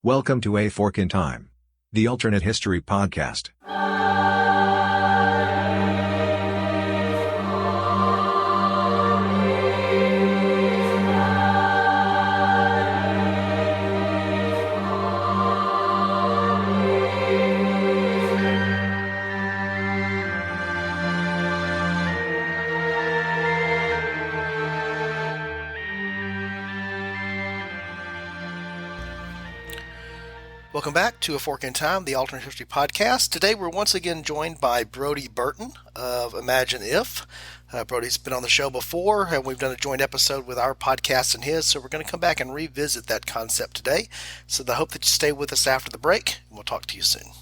Welcome to A Fork in Time, the alternate history podcast. Welcome back to A Fork in Time, the alternate history podcast. Today we're once again joined by Brody Burton of Imagine If. Brody's been on the show before, and we've done a joint episode with our podcast and his, so we're going to come back and revisit that concept today. So I hope that you stay with us after the break, and we'll talk to you soon.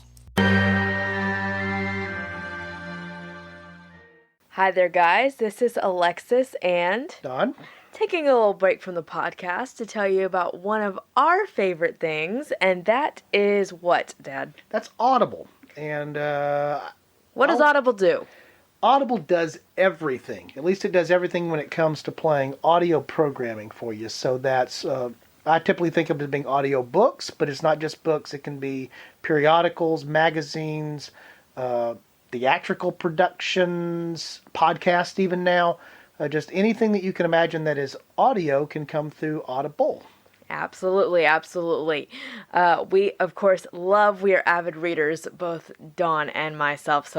Hi there, guys. This is Alexis and Don? Taking a little break from the podcast to tell you about one of our favorite things, and that is what, Dad? That's Audible. And what does Audible do? Audible does everything. At least it does everything when it comes to playing audio programming for you. So that's, I typically think of it as being audio books, but it's not just books. It can be periodicals, magazines, theatrical productions, podcasts even now. Just anything that you can imagine that is audio can come through Audible. Absolutely, absolutely. We, of course, we are avid readers, both Dawn and myself,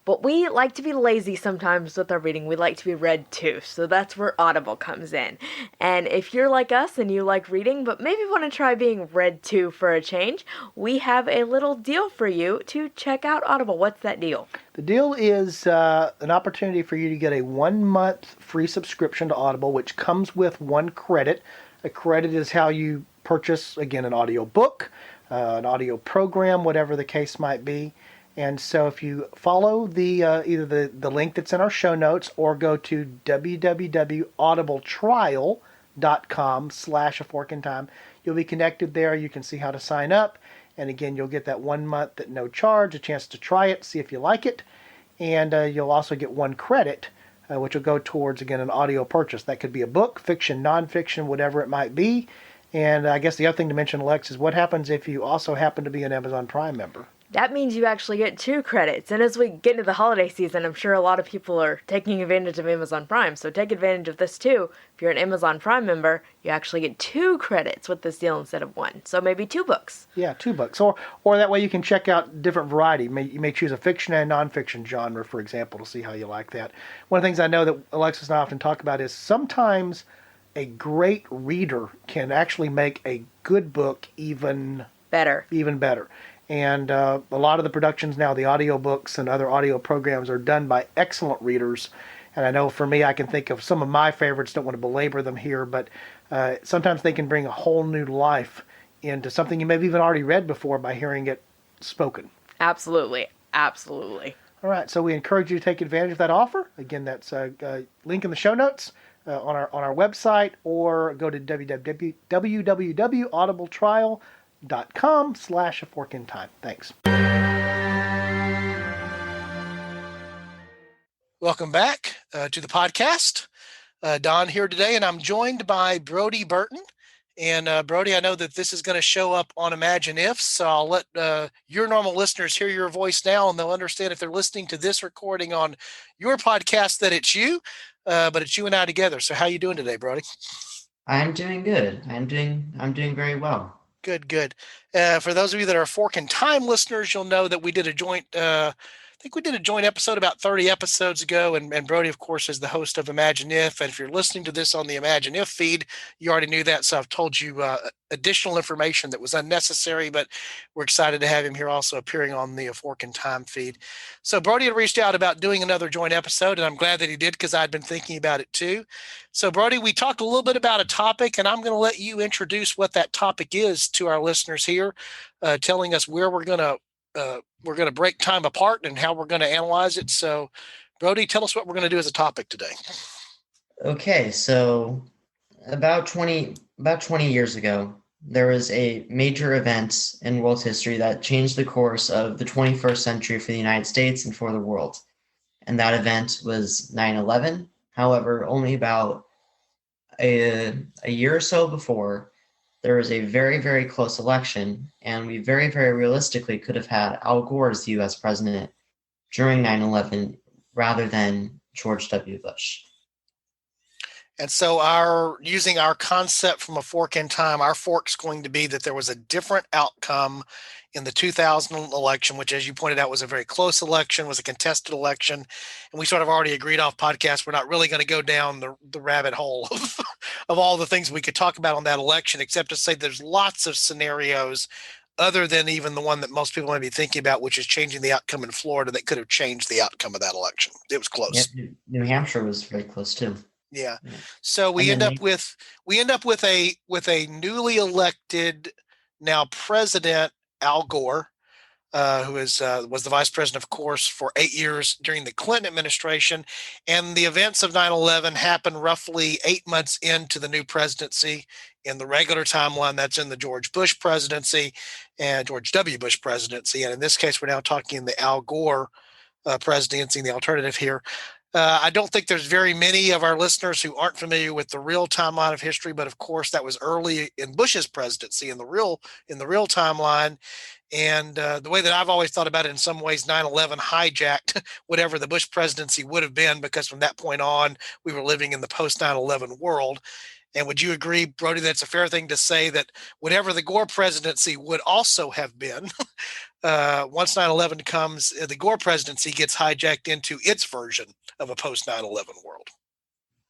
but we like to be lazy sometimes with our reading. We like to be read too, so that's where Audible comes in. And if you're like us and you like reading, but maybe want to try being read too for a change, we have a little deal for you to check out Audible. What's that deal? The deal is an opportunity for you to get a 1-month free subscription to Audible, which comes with 1 credit. A credit is how you purchase, again, an audio book, an audio program, whatever the case might be. And so if you follow the either the link that's in our show notes or go to www.audibletrial.com/aforkintime, you'll be connected there. You can see how to sign up. And again, you'll get that 1 month at no charge, a chance to try it, see if you like it. And you'll also get 1 credit, which will go towards, again, an audio purchase. That could be a book, fiction, nonfiction, whatever it might be. And I guess the other thing to mention, Alex, is what happens if you also happen to be an Amazon Prime member? That means you actually get 2 credits. And as we get into the holiday season, I'm sure a lot of people are taking advantage of Amazon Prime. So take advantage of this too. If you're an Amazon Prime member, you actually get 2 credits with this deal instead of 1. So maybe 2 books. Yeah, 2 books. Or that way you can check out different variety. You may choose a fiction and nonfiction genre, for example, to see how you like that. One of the things I know that Alexis and I often talk about is sometimes a great reader can actually make a good book even better. And a lot of the productions now, the audiobooks and other audio programs are done by excellent readers. And I know for me, I can think of some of my favorites, don't want to belabor them here, but sometimes they can bring a whole new life into something you may have even already read before by hearing it spoken. Absolutely. Absolutely. All right, so we encourage you to take advantage of that offer. Again, that's a link in the show notes on our website, or go to www.audibletrial.com/aforkintime. Thanks. Welcome back to the podcast. Don here today, and I'm joined by Brody Burton. And Brody, I know that this is going to show up on Imagine If, so I'll let your normal listeners hear your voice now, and they'll understand if they're listening to this recording on your podcast that it's you, but it's you and I together. So how you doing today, Brody? I'm doing good. I'm doing very well. Good. For those of you that are Fork in Time listeners, you'll know that we did a joint episode about 30 episodes ago, and Brody, of course, is the host of Imagine If. And if you're listening to this on the Imagine If feed, you already knew that, so I've told you additional information that was unnecessary, but we're excited to have him here also appearing on the Fork in Time feed. So Brody had reached out about doing another joint episode, and I'm glad that he did because I'd been thinking about it too. So Brody, we talked a little bit about a topic, and I'm going to let you introduce what that topic is to our listeners here, telling us where we're going to break time apart and how we're going to analyze it. So, Brody, tell us what we're going to do as a topic today. Okay, so about 20 years ago, there was a major event in world history that changed the course of the 21st century for the United States and for the world. And that event was 9/11. However, only about a year or so before, there was a very, very close election, and we very, very realistically could have had Al Gore as the U.S. president during 9/11 rather than George W. Bush. And so using our concept from A Fork in Time, our fork's going to be that there was a different outcome in the 2000 election, which, as you pointed out, was a very close election, was a contested election. And we sort of already agreed off podcast, we're not really going to go down the rabbit hole of all the things we could talk about on that election, except to say there's lots of scenarios other than even the one that most people might be thinking about, which is changing the outcome in Florida, that could have changed the outcome of that election. It was Yep, close. New Hampshire was very close too. Yeah. Yeah. So we And end then up with a newly elected now president, Al Gore, who was the vice president, of course, for 8 years during the Clinton administration. And the events of 9/11 happened roughly 8 months into the new presidency. In the regular timeline, that's in the George Bush presidency and George W. Bush presidency. And in this case, we're now talking the Al Gore presidency, the alternative here. I don't think there's very many of our listeners who aren't familiar with the real timeline of history, but of course that was early in Bush's presidency in the real timeline. And the way that I've always thought about it, in some ways, 9/11 hijacked whatever the Bush presidency would have been, because from that point on, we were living in the post 9/11 world. And would you agree, Brody, that's a fair thing to say that whatever the Gore presidency would also have been, once 9/11 comes, the Gore presidency gets hijacked into its version of a post 9/11 world.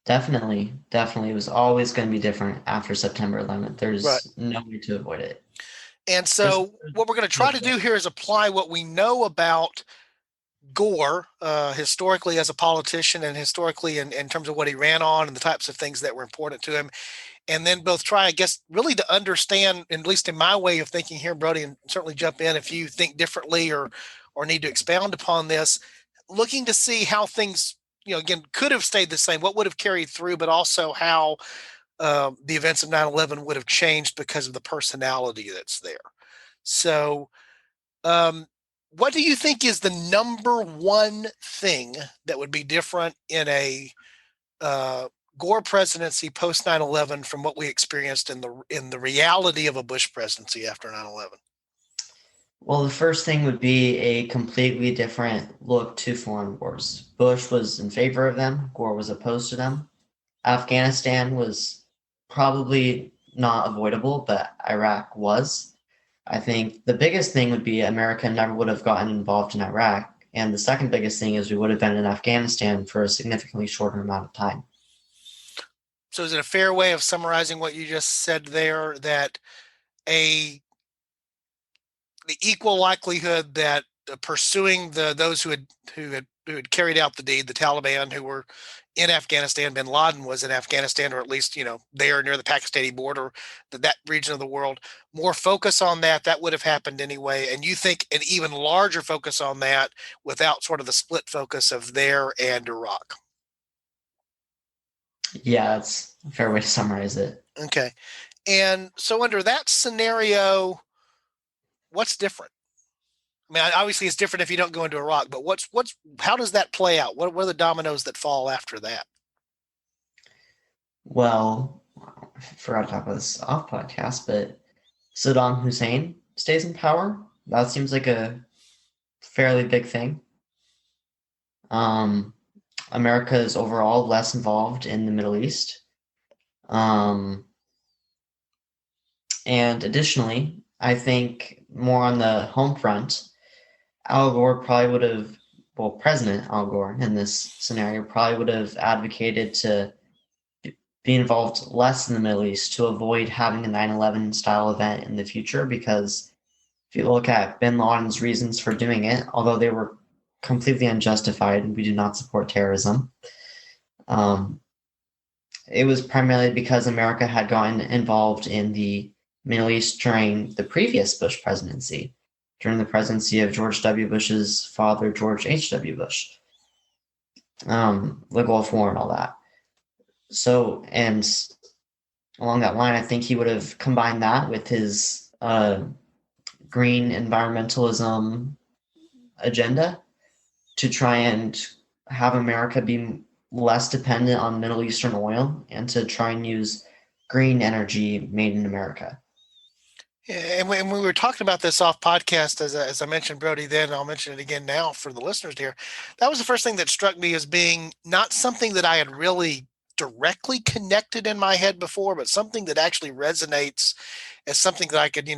definitely, it was always going to be different after September 11th. There's Right. no way to avoid it. And so what we're going to try to do here is apply what we know about Gore historically as a politician, and historically in terms of what he ran on and the types of things that were important to him. And then both try, I guess, really to understand, at least in my way of thinking here, Brody, and certainly jump in if you think differently or need to expound upon this, looking to see how things, again, could have stayed the same, what would have carried through, but also how the events of 9/11 would have changed because of the personality that's there. So what do you think is the number one thing that would be different in a Gore presidency post 9/11 from what we experienced in the reality of a Bush presidency after 9/11? Well, the first thing would be a completely different look to foreign wars. Bush was in favor of them, Gore was opposed to them. Afghanistan was probably not avoidable, but Iraq was. I think the biggest thing would be America never would have gotten involved in Iraq. And the second biggest thing is we would have been in Afghanistan for a significantly shorter amount of time. So is it a fair way of summarizing what you just said there, that the equal likelihood that pursuing those who had carried out the deed, the Taliban who were in Afghanistan, bin Laden was in Afghanistan, or at least, there near the Pakistani border, that region of the world, more focus on that would have happened anyway. And you think an even larger focus on that without sort of the split focus of there and Iraq? Yeah, that's a fair way to summarize it. Okay. And so under that scenario, what's different? I mean, obviously it's different if you don't go into Iraq, but how does that play out? What are the dominoes that fall after that? Well, I forgot to talk about this off podcast, but Saddam Hussein stays in power. That seems like a fairly big thing. America is overall less involved in the Middle East. And additionally, I think more on the home front, Al Gore probably would have, President Al Gore in this scenario probably would have advocated to be involved less in the Middle East to avoid having a 9/11 style event in the future, because if you look at bin Laden's reasons for doing it, although they were completely unjustified, we do not support terrorism. It was primarily because America had gotten involved in the Middle East during the previous Bush presidency, during the presidency of George W. Bush's father, George H.W. Bush, the Gulf War and all that. So, and along that line, I think he would have combined that with his green environmentalism agenda to try and have America be less dependent on Middle Eastern oil, and to try and use green energy made in America. Yeah, and when we were talking about this off podcast, as I mentioned, Brody, then I'll mention it again now for the listeners here. That was the first thing that struck me as being not something that I had really directly connected in my head before, but something that actually resonates as something that I could,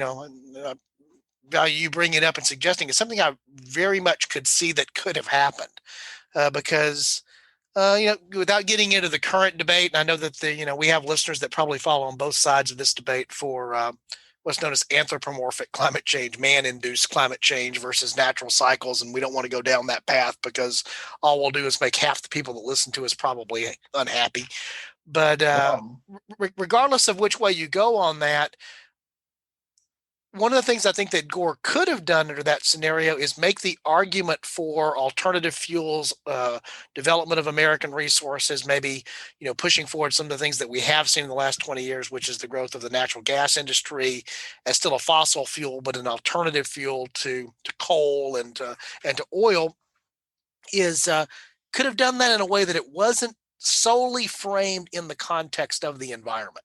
value you bringing it up and suggesting is something I very much could see that could have happened. Because without getting into the current debate, and I know that we have listeners that probably fall on both sides of this debate for what's known as anthropomorphic climate change, man-induced climate change versus natural cycles, and we don't want to go down that path because all we'll do is make half the people that listen to us probably unhappy. But regardless of which way you go on that, one of the things I think that Gore could have done under that scenario is make the argument for alternative fuels, development of American resources, maybe pushing forward some of the things that we have seen in the last 20 years, which is the growth of the natural gas industry as still a fossil fuel, but an alternative fuel to coal and to oil. Could have done that in a way that it wasn't solely framed in the context of the environment.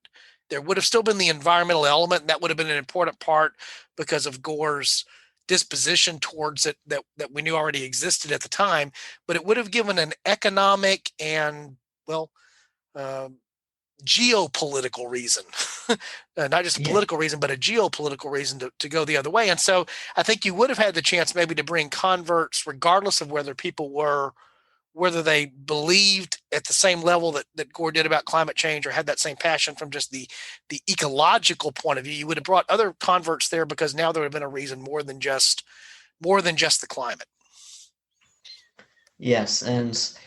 There would have still been the environmental element, and that would have been an important part because of Gore's disposition towards it that we knew already existed at the time. But it would have given an economic and, geopolitical reason, not just a political reason, but a geopolitical reason to go the other way. And so I think you would have had the chance maybe to bring converts, regardless of whether they believed at the same level that Gore did about climate change or had that same passion from just the ecological point of view. You would have brought other converts there because now there would have been a reason more than just the climate. Yes, and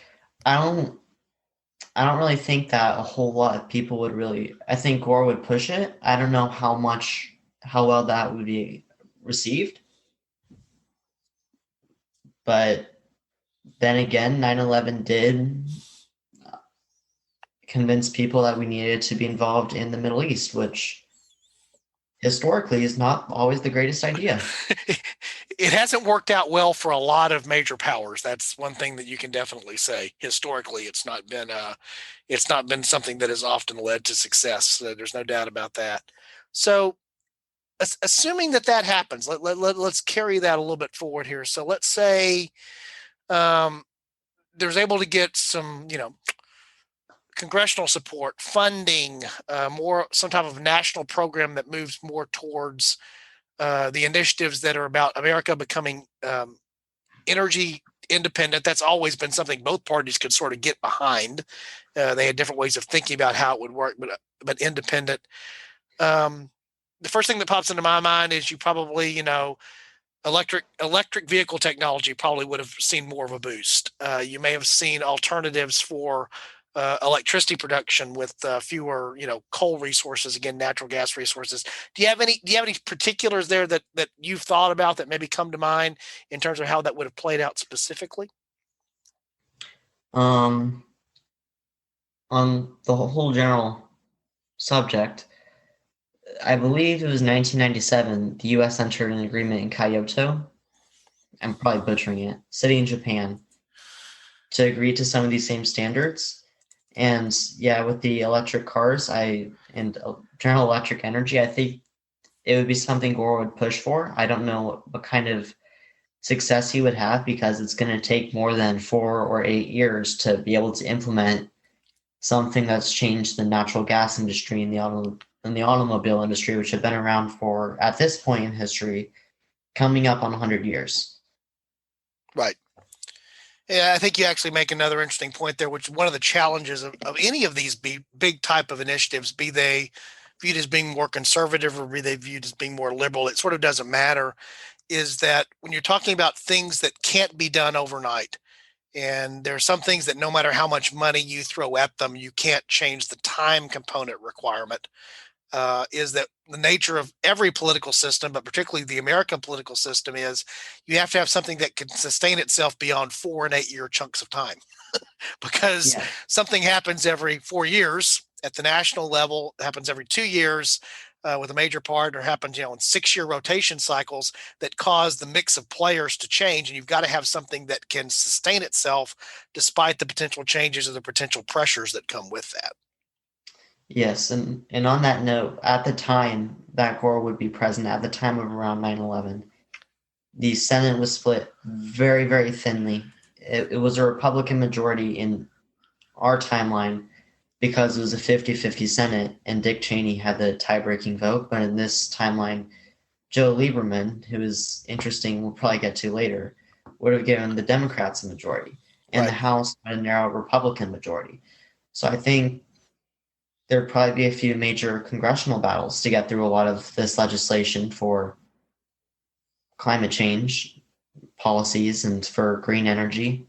I don't really think that a whole lot of people would really. I think Gore would push it. I don't know how well that would be received, but then again, 9/11 did convince people that we needed to be involved in the Middle East, which historically is not always the greatest idea. It hasn't worked out well for a lot of major powers. That's one thing that you can definitely say. Historically, it's not been something that has often led to success. There's no doubt about that. So, assuming that happens, let's carry that a little bit forward here. So let's say there's able to get some, congressional support, funding, some type of national program that moves more towards the initiatives that are about America becoming energy independent. That's always been something both parties could sort of get behind. They had different ways of thinking about how it would work, but independent. The first thing that pops into my mind is you probably, electric vehicle technology probably would have seen more of a boost. You may have seen alternatives for electricity production with fewer, coal resources, again, natural gas resources. Do you have any particulars there that you've thought about that maybe come to mind in terms of how that would have played out specifically? On the whole general subject, I believe it was 1997, the U.S. entered an agreement in Kyoto, I'm probably butchering it, city in Japan, to agree to some of these same standards. And with the electric cars and general electric energy, I think it would be something Gore would push for. I don't know what kind of success he would have because it's going to take more than 4 or 8 years to be able to implement something that's changed the natural gas industry and the automobile industry, which have been around for, at this point in history, coming up on 100 years. Right. Yeah, I think you actually make another interesting point there, which one of the challenges of any of these big type of initiatives, be they viewed as being more conservative or be they viewed as being more liberal, it sort of doesn't matter, is that when you're talking about things that can't be done overnight, and there are some things that no matter how much money you throw at them, you can't change the time component requirement, is that the nature of every political system, but particularly the American political system, is you have to have something that can sustain itself beyond 4 and 8 year chunks of time. Because something happens every 4 years at the national level, happens every 2 years with a major partner, happens in 6-year rotation cycles that cause the mix of players to change. And you've got to have something that can sustain itself despite the potential changes or the potential pressures that come with that. Yes, and on that note, at the time that Gore would be president, at the time of around 9/11, the Senate was split very, very thinly. It was a Republican majority in our timeline because it was a 50-50 Senate and Dick Cheney had the tie-breaking vote. But in this timeline, Joe Lieberman, who is interesting, we'll probably get to later, would have given the Democrats a majority, and the Right. House had a narrow Republican majority. So I think there'd probably be a few major congressional battles to get through a lot of this legislation for climate change policies and for green energy,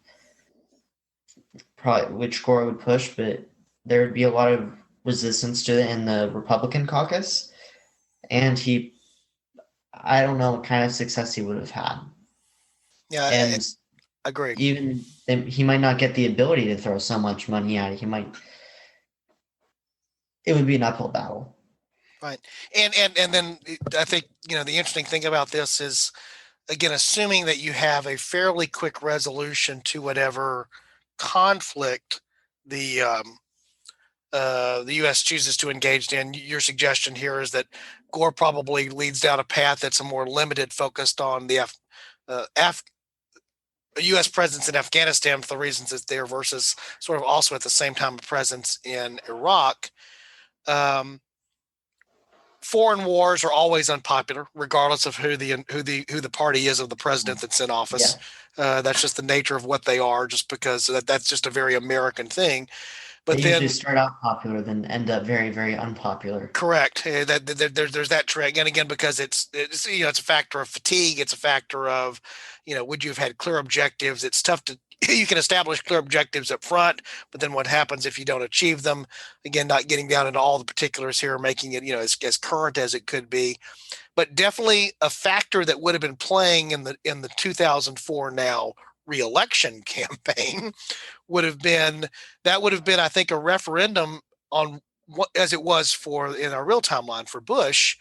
probably which Gore would push, but there would be a lot of resistance to it in the Republican caucus, and I don't know what kind of success he would have had, Yeah, and I agree. even he might not get the ability to throw so much money at it. It would be an uphill battle. Right. And then I think, the interesting thing about this is, again, assuming that you have a fairly quick resolution to whatever conflict the the U.S. chooses to engage in. Your suggestion here is that Gore probably leads down a path that's a more limited, focused on the U.S. presence in Afghanistan for the reasons it's there, versus sort of also at the same time a presence in Iraq. Um, Foreign wars are always unpopular, regardless of who the party is of the president that's in office. Yeah, That's just the nature of what they are, just because that's just a very American thing. they But usually then, start out popular, then end up very, very unpopular. correct, there's that trend, and again, because it's it's a factor of fatigue, it's a factor of, would you have had clear objectives? It's tough to you can establish clear objectives up front, but then what happens if you don't achieve them? Again, not getting down into all the particulars here, making it as current as it could be, but definitely a factor that would have been playing in the 2004 now reelection campaign would have been I think, a referendum on what, as it was for in our real timeline for Bush,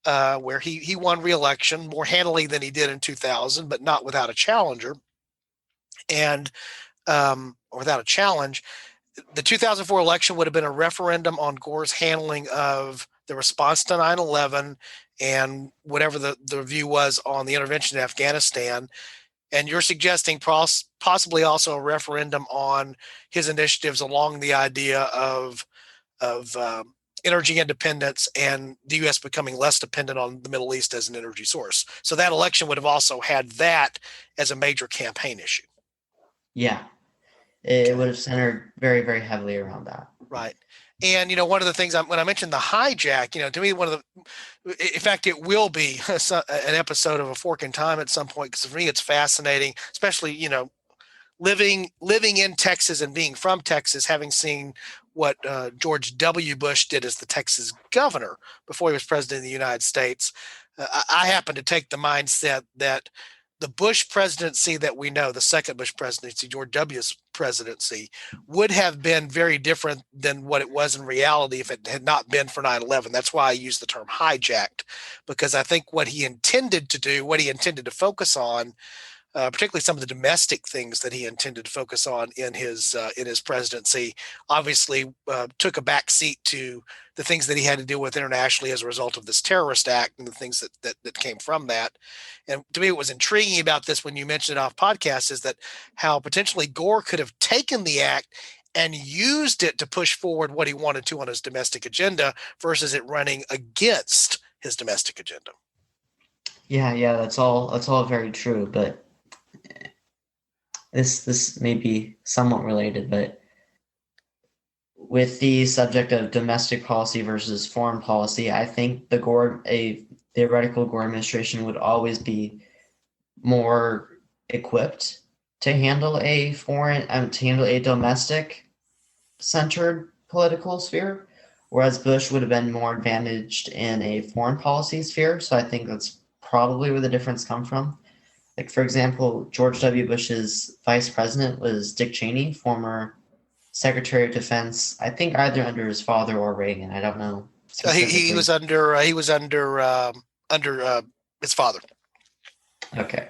where he won reelection more handily than he did in 2000, but not without a challenger, and without a challenge. The 2004 election would have been a referendum on Gore's handling of the response to 9/11 and whatever the view was on the intervention in Afghanistan. And you're suggesting possibly also a referendum on his initiatives along the idea of energy independence and the U.S. becoming less dependent on the Middle East as an energy source. So that election would have also had that as a major campaign issue. Yeah, it Okay. would have centered very, very heavily around that. Right. And one of the things when I mentioned the hijack, to me, in fact, it will be an episode of A Fork in Time at some point, because for me, it's fascinating, especially living in Texas and being from Texas, having seen what George W. Bush did as the Texas governor before he was president of the United States. I happen to take the mindset that the Bush presidency that we know, the second Bush presidency, George W.'s presidency, would have been very different than what it was in reality if it had not been for 9/11. That's why I use the term hijacked, because I think what he intended to do, what he intended to focus on, particularly some of the domestic things that he intended to focus on in his presidency, obviously took a back seat to the things that he had to deal with internationally as a result of this terrorist act and the things that came from that. And to me, what was intriguing about this when you mentioned it off podcast is that how potentially Gore could have taken the act and used it to push forward what he wanted to on his domestic agenda versus it running against his domestic agenda. Yeah, that's all very true, but this may be somewhat related, but with the subject of domestic policy versus foreign policy, I think a theoretical Gore administration would always be more equipped to handle to handle a domestic centered political sphere, whereas Bush would have been more advantaged in a foreign policy sphere. So I think that's probably where the difference come from. Like, for example, George W. Bush's vice president was Dick Cheney, former Secretary of Defense, I think either under his father or Reagan. I don't know He specifically. was under his father. Okay.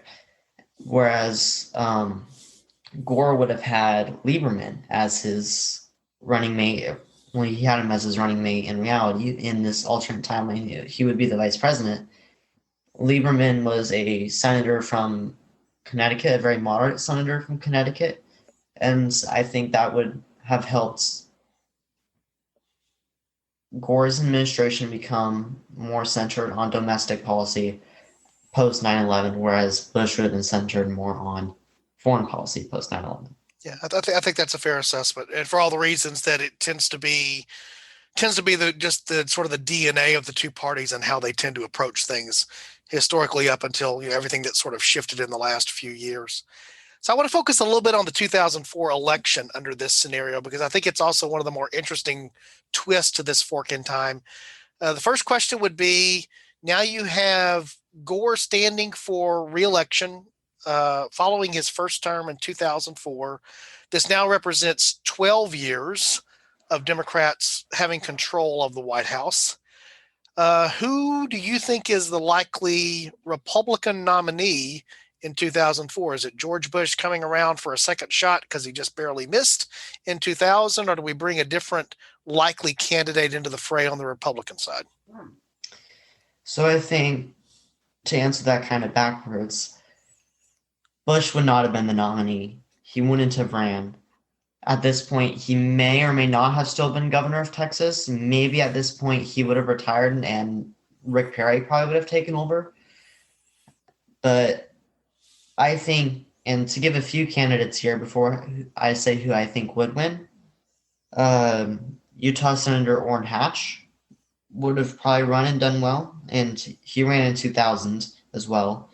Whereas Gore would have had Lieberman as his running mate, well, he had him as his running mate in reality. In this alternate timeline, he would be the vice president. Lieberman was a senator from Connecticut, a very moderate senator from Connecticut, and I think that would have helped Gore's administration become more centered on domestic policy post 9/11, whereas Bush would have been centered more on foreign policy post 9/11. Yeah, I think that's a fair assessment, and for all the reasons that it tends to be the sort of the DNA of the two parties and how they tend to approach things historically up until everything that sort of shifted in the last few years. So I want to focus a little bit on the 2004 election under this scenario because I think it's also one of the more interesting twists to this fork in time. The first question would be: now you have Gore standing for re-election following his first term in 2004. This now represents 12 years of Democrats having control of the White House. Who do you think is the likely Republican nominee in 2004? Is it George Bush coming around for a second shot because he just barely missed in 2000, or do we bring a different likely candidate into the fray on the Republican side? So I think to answer that kind of backwards, Bush would not have been the nominee. He wouldn't have ran. At this point, he may or may not have still been governor of Texas. Maybe at this point he would have retired and Rick Perry probably would have taken over. But I think, and to give a few candidates here before I say who I think would win, Utah Senator Orrin Hatch would have probably run and done well, and he ran in 2000 as well.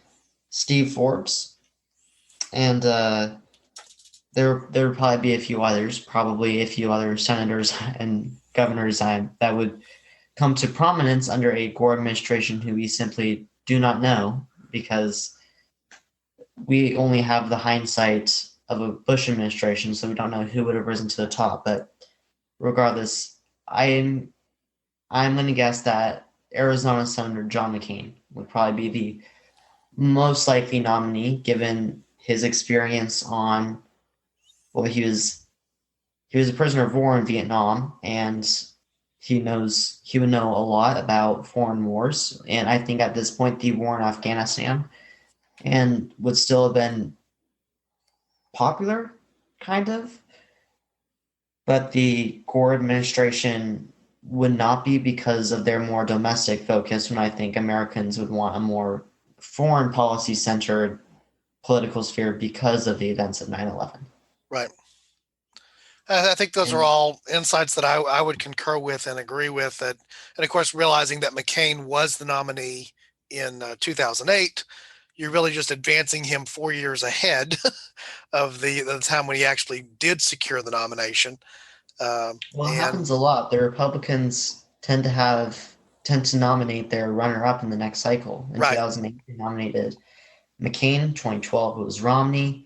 Steve Forbes, and there would probably be a few others, probably a few other senators and governors that would come to prominence under a Gore administration who we simply do not know because we only have the hindsight of a Bush administration, so we don't know who would have risen to the top. But regardless, I'm going to guess that Arizona Senator John McCain would probably be the most likely nominee given his experience on, well, he was a prisoner of war in Vietnam, and he would know a lot about foreign wars. And I think at this point, the war in Afghanistan and would still have been popular, kind of. But the Gore administration would not be because of their more domestic focus, when I think Americans would want a more foreign policy centered political sphere because of the events of 9/11. Right. I think those are all insights that I would concur with and agree with. That, and of course, realizing that McCain was the nominee in 2008, you're really just advancing him 4 years ahead of the time when he actually did secure the nomination. Well, it happens a lot. The Republicans tend to nominate their runner-up in the next cycle. In 2008, they nominated McCain. 2012, it was Romney.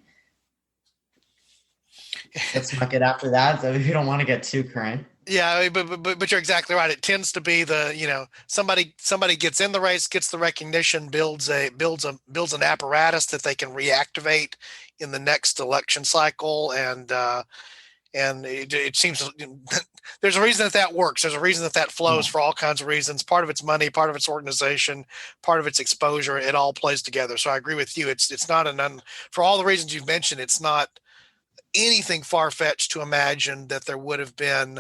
Let's not get after that, though. We don't want to get too current. Yeah, but you're exactly right. It tends to be somebody gets in the race, gets the recognition, builds an apparatus that they can reactivate in the next election cycle, and it seems there's a reason that works. There's a reason that flows for all kinds of reasons. Part of it's money, part of it's organization, part of it's exposure. It all plays together. So I agree with you. It's not for all the reasons you've mentioned. It's not anything far-fetched to imagine that there would have been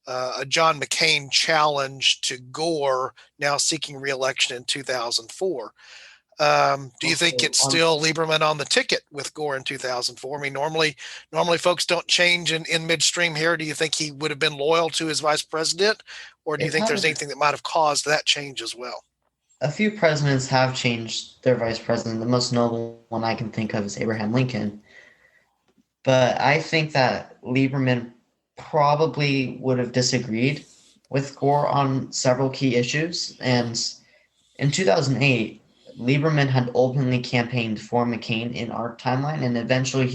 a John McCain challenge to Gore now seeking re-election in 2004. Do you think it's still Lieberman on the ticket with Gore in 2004? I mean, normally folks don't change in midstream here. Do you think he would have been loyal to his vice president, or do you think there's anything that might have caused that change as well? A few presidents have changed their vice president. The most notable one I can think of is Abraham Lincoln. But I think that Lieberman probably would have disagreed with Gore on several key issues. And in 2008, Lieberman had openly campaigned for McCain in our timeline, and eventually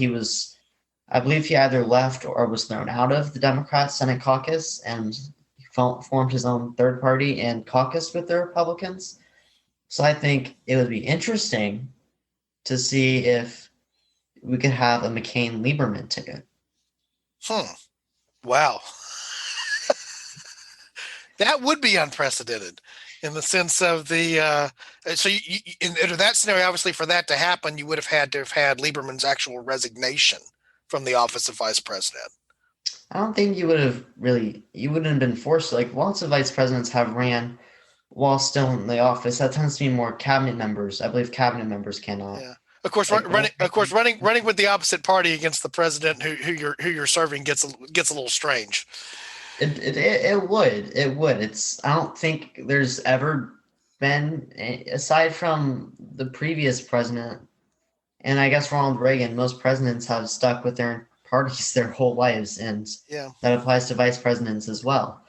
I believe he either left or was thrown out of the Democrat Senate caucus and formed his own third party and caucused with the Republicans. So I think it would be interesting to see if we could have a McCain-Lieberman ticket. Wow. That would be unprecedented in the sense of the. So in that scenario, obviously, for that to happen, you would have had Lieberman's actual resignation from the office of vice president. I don't think you wouldn't have been forced. Like lots of vice presidents have ran while still in the office. That tends to be more cabinet members. I believe cabinet members cannot. Yeah. Of course, Like running with the opposite party against the president who you're serving gets a little strange. it would. I don't think there's ever been, aside from the previous president, and I guess Ronald Reagan, most presidents have stuck with their parties their whole lives, and Yeah. that applies to vice presidents as well.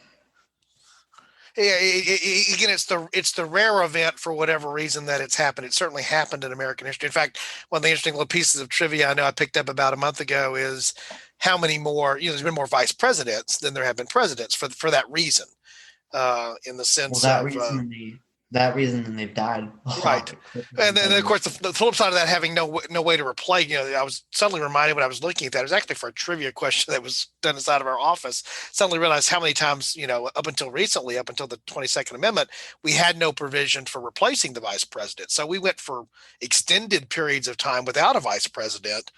Yeah, again, it's the rare event for whatever reason that it's happened. It certainly happened in American history. In fact, one of the interesting little pieces of trivia I know I picked up about a month ago is how many more, there's been more vice presidents than there have been presidents for that reason, in the sense Well, of that reason, then they've died. right. And then, of course, the flip side of that, having no way to replay. I was suddenly reminded when I was looking at that, it was actually for a trivia question that was done inside of our office. Suddenly realized how many times, up until recently, up until the 22nd Amendment, we had no provision for replacing the vice president. So we went for extended periods of time without a vice president,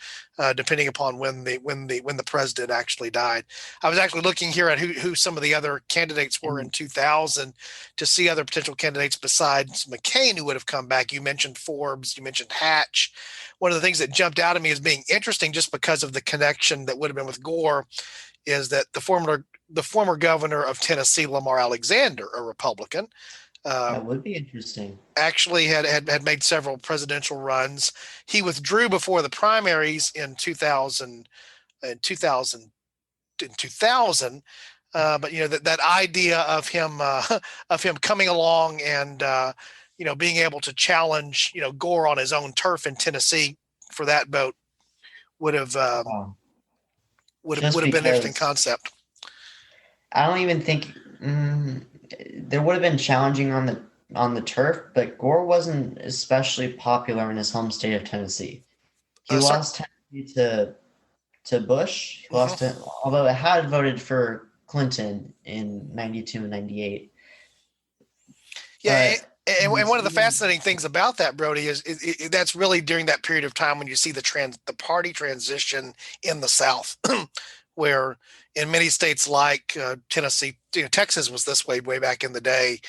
depending upon when the president actually died. I was actually looking here at who some of the other candidates were in 2000 to see other potential candidates besides McCain who would have come back. You mentioned Forbes, you mentioned Hatch. One of the things that jumped out at me as being interesting, just because of the connection that would have been with Gore, is that the former governor of Tennessee, Lamar Alexander, a Republican, That would be interesting. actually had made several presidential runs. He withdrew before the primaries in 2000, but that idea of him coming along and being able to challenge Gore on his own turf in Tennessee for that vote would have Wow. would Just have been an interesting because concept. I don't even think there would have been challenging on the turf, but Gore wasn't especially popular in his home state of Tennessee. He lost Tennessee to Bush. He lost it, although it had voted for Clinton in 92 and 98. Yeah, and one of the fascinating things about that, Brody, is that's really during that period of time when you see the party transition in the South, where in many states like Tennessee, Texas was this way back in the day.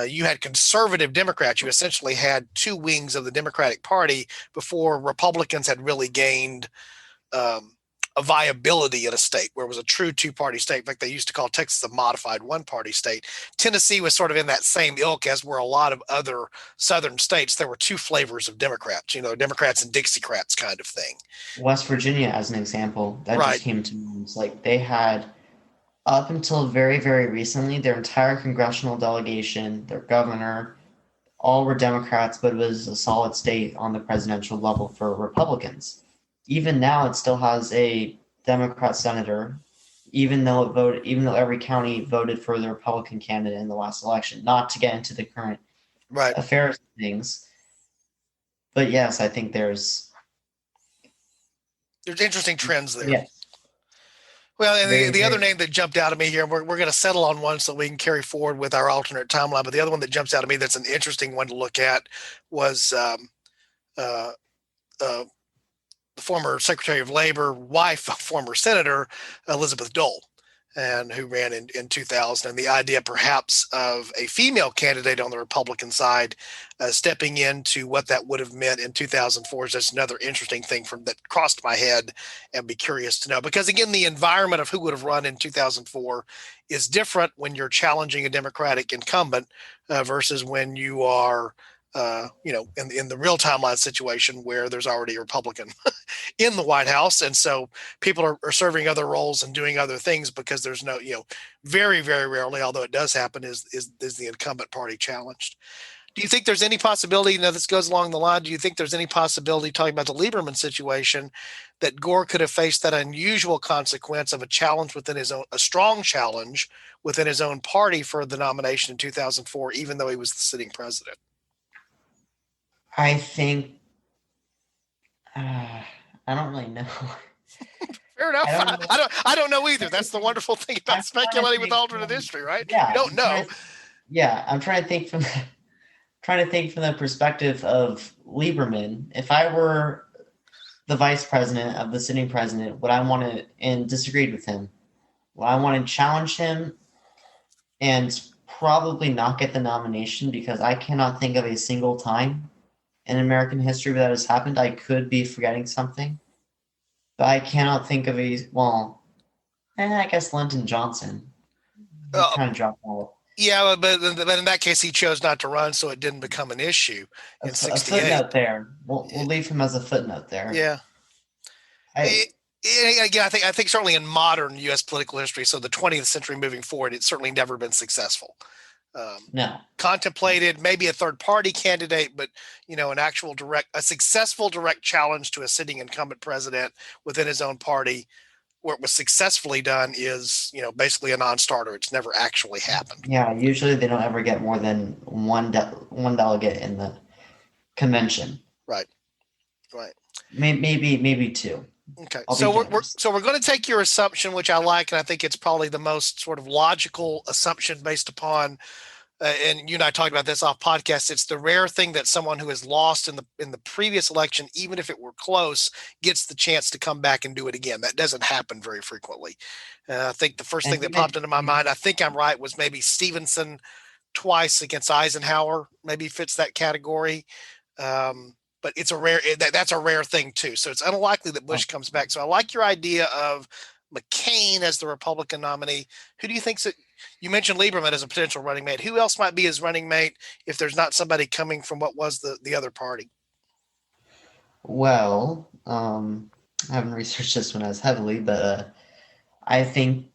You had conservative Democrats. You essentially had two wings of the Democratic Party before Republicans had really gained a viability in a state where it was a true two-party state. In fact, they used to call Texas a modified one-party state. Tennessee was sort of in that same ilk as were a lot of other southern states. There were two flavors of Democrats, Democrats and Dixiecrats kind of thing. West Virginia, as an example, that Right. just came to mind. It's like they had, up until very, very recently, their entire congressional delegation, their governor, all were Democrats, but it was a solid state on the presidential level for Republicans. Even now, it still has a Democrat senator, even though every county voted for the Republican candidate in the last election. Not to get into the current Right. affairs of things, but yes, I think there's interesting trends there. yes. Well, and Very, the other very- name that jumped out at me here, and we're going to settle on one so we can carry forward with our alternate timeline. But the other one that jumps out at me that's an interesting one to look at was the former Secretary of Labor, wife of former Senator Elizabeth Dole, and who ran in 2000. And the idea perhaps of a female candidate on the Republican side stepping into what that would have meant in 2004 is just another interesting thing that crossed my head and be curious to know. Because again, the environment of who would have run in 2004 is different when you're challenging a Democratic incumbent versus when you are in the real timeline situation where there's already a Republican in the White House. And so people are serving other roles and doing other things because there's no, very, very rarely, although it does happen, is the incumbent party challenged. Do you think there's any possibility, this goes along the line, do you think there's any possibility, talking about the Lieberman situation, that Gore could have faced that unusual consequence of a strong challenge within his own party for the nomination in 2004, even though he was the sitting president? I think I don't really know. Fair enough. I don't know. I don't know either. That's the wonderful thing about I'm trying to speculating with think alternate from- history, right? Yeah, You don't know. I'm trying to think from the perspective of Lieberman. If I were the vice president of the sitting president, would I want to and disagreed with him? Would I want to challenge him and probably not get the nomination because I cannot think of a single time in American history where that has happened. I could be forgetting something, but I cannot think of I guess Lyndon Johnson. He Uh, kind of dropped out. yeah, but in that case, he chose not to run, so it didn't become an issue in A '68. footnote there. We'll leave him as a footnote there. Yeah. I, Again, I think certainly in modern U.S. political history, so the 20th century moving forward, it's certainly never been successful. no. Contemplated maybe a third party candidate, but a successful direct challenge to a sitting incumbent president within his own party, where it was successfully done, is basically a non-starter. It's never actually happened. Yeah, usually they don't ever get more than one delegate in the convention. Right. Maybe two. Okay, I'll be so generous. we're going to take your assumption, which I like, and I think it's probably the most sort of logical assumption based upon. And you and I talked about this off podcast. It's the rare thing that someone who has lost in the previous election, even if it were close, gets the chance to come back and do it again. That doesn't happen very frequently. I think the first thing that popped into my mind, I think I'm right, was maybe Stevenson twice against Eisenhower. Maybe fits that category. But it's that's a rare thing too. So it's unlikely that Bush comes back. So I like your idea of McCain as the Republican nominee. Who do you think's it? You mentioned Lieberman as a potential running mate. Who else might be his running mate if there's not somebody coming from what was the other party? Well, I haven't researched this one as heavily, but I think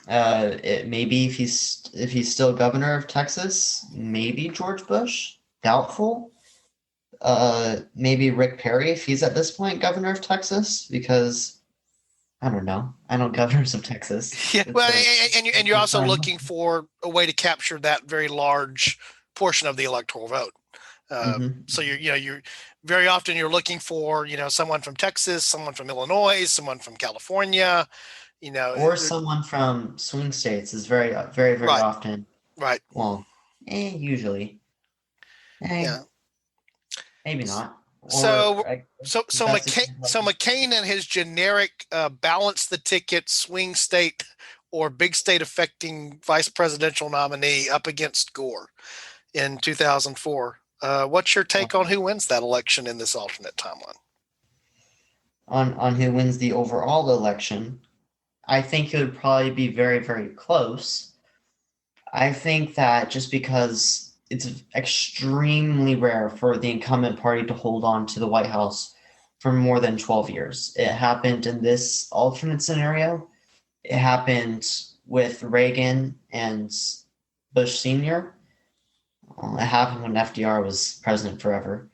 maybe if he's still governor of Texas, maybe George Bush. Doubtful. Maybe Rick Perry if he's at this point governor of Texas, because I don't know. I know governors of Texas. Yeah, well, and you're also looking for a way to capture that very large portion of the electoral vote. So you're very often you're looking for someone from Texas, someone from Illinois, someone from California, or someone from swing states is very very very right. often Right. Well, usually. Yeah. Maybe not. So McCain and his generic balance the ticket swing state or big state affecting vice presidential nominee up against Gore in 2004. What's your take on who wins that election in this alternate timeline? On who wins the overall election, I think it would probably be very, very close. I think that just because it's extremely rare for the incumbent party to hold on to the White House for more than 12 years. It happened in this alternate scenario. It happened with Reagan and Bush Sr. It happened when FDR was president forever.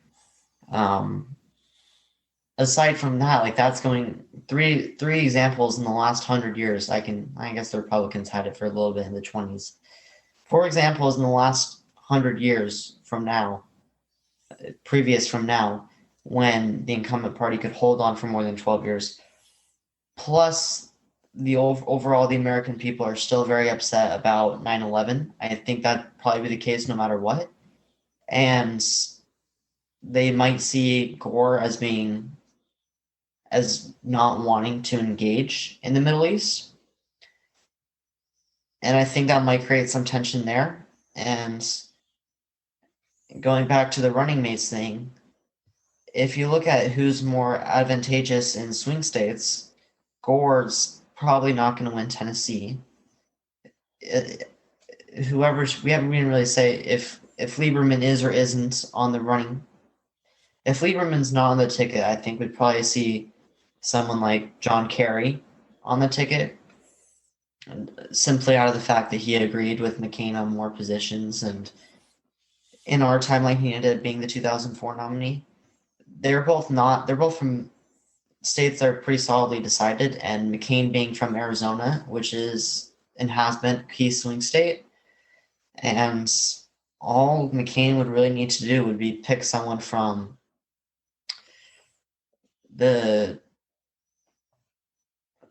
Aside from that, that's going three examples in the last 100 years. I guess the Republicans had it for a little bit in the 20s. 4 examples in the last 100 years from now, when the incumbent party could hold on for more than 12 years. Plus, overall, the American people are still very upset about 9/11. I think that'd probably be the case no matter what. And they might see Gore as not wanting to engage in the Middle East. And I think that might create some tension there. And going back to the running mates thing, if you look at who's more advantageous in swing states, Gore's probably not going to win Tennessee. We haven't even really say if Lieberman is or isn't on the running. If Lieberman's not on the ticket, I think we'd probably see someone like John Kerry on the ticket, simply out of the fact that he agreed with McCain on more positions, and in our timeline he ended up being the 2004 nominee. They're both from states that are pretty solidly decided, and McCain being from Arizona, which is and has been a key swing state. And all McCain would really need to do would be pick someone from the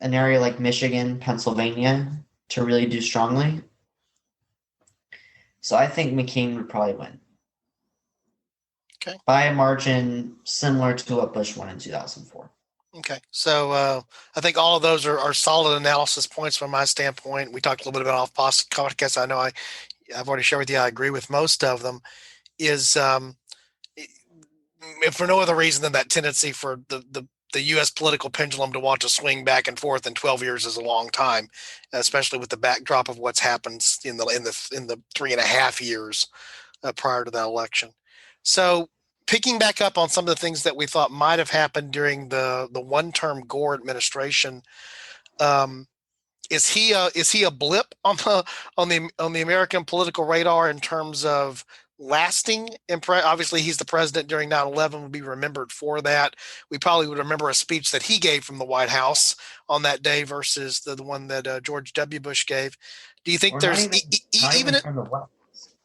an area like Michigan, Pennsylvania to really do strongly. So I think McCain would probably win. Okay. By a margin similar to what Bush won in 2004. Okay. So I think all of those are solid analysis points from my standpoint. We talked a little bit about off podcast. I know I've already shared with you, I agree with most of them. Is if for no other reason than that tendency for the U.S. political pendulum to want to swing back and forth, and 12 years is a long time, especially with the backdrop of what's happened in the 3.5 years prior to that election. So picking back up on some of the things that we thought might have happened during the one-term Gore administration, is he a blip on the American political radar in terms of lasting? Obviously, he's the president during 9/11, would be remembered for that. We probably would remember a speech that he gave from the White House on that day versus the one that George W. Bush gave. Do you think Or there's not even from the West.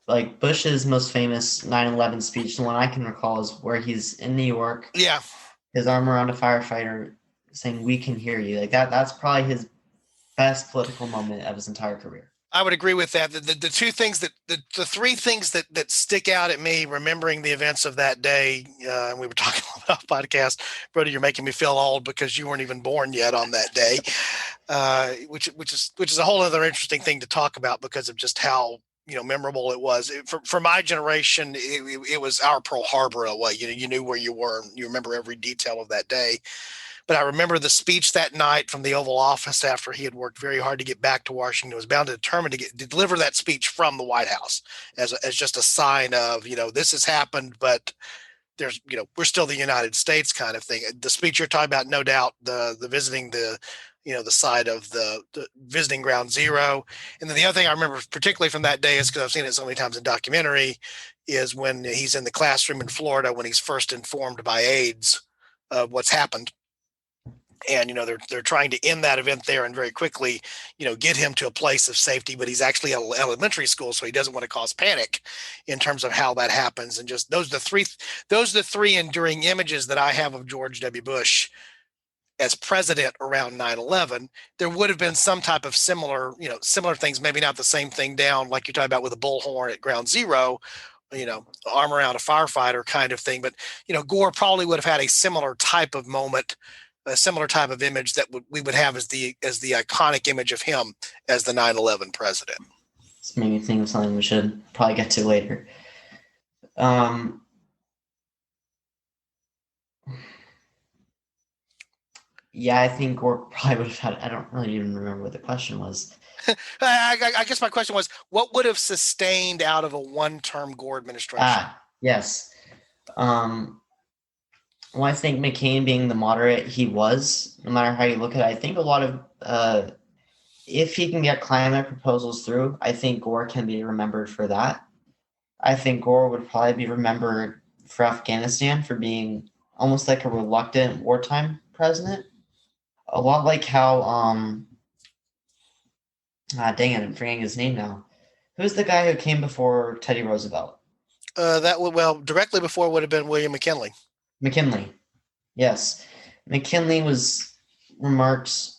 Like Bush's most famous 9/11 speech, the one I can recall, is where he's in New York. Yeah. His arm around a firefighter saying, "We can hear you." Like that's probably his best political moment of his entire career. I would agree with that. The two things the three things that stick out at me remembering the events of that day, and we were talking about podcast, Brody, you're making me feel old because you weren't even born yet on that day, which is a whole other interesting thing to talk about because of just how memorable it was. For my generation, it was our Pearl Harbor in a way. You knew where you were. You remember every detail of that day. But I remember the speech that night from the Oval Office after he had worked very hard to get back to Washington. Was bound and determined to deliver that speech from the White House as just a sign of, this has happened, but there's, we're still the United States kind of thing. The speech you're talking about, no doubt, the visiting the site of the visiting ground zero. And then the other thing I remember particularly from that day is because I've seen it so many times in documentary is when he's in the classroom in Florida when he's first informed by aides of what's happened. And they're trying to end that event there and very quickly get him to a place of safety, but he's actually at elementary school, so he doesn't want to cause panic in terms of how that happens. And just those are the three enduring images that I have of George W. Bush as president around 9/11. There would have been some type of similar things, maybe not the same thing down like you're talking about with a bullhorn at ground zero, arm around a firefighter kind of thing. But Gore probably would have had a similar type of moment, a similar type of image that we would have as the iconic image of him as the 9/11 president. This made me think of something we should probably get to later. Yeah, I think Gore probably would have had. I don't really even remember what the question was. I guess my question was, what would have sustained out of a one-term Gore administration? Yes. Well, I think McCain being the moderate he was, no matter how you look at it, I think a lot of, if he can get climate proposals through, I think Gore can be remembered for that. I think Gore would probably be remembered for Afghanistan for being almost like a reluctant wartime president. A lot like how, dang it, I'm forgetting his name now. Who's the guy who came before Teddy Roosevelt? Directly before would have been William McKinley. McKinley, yes. McKinley was remarked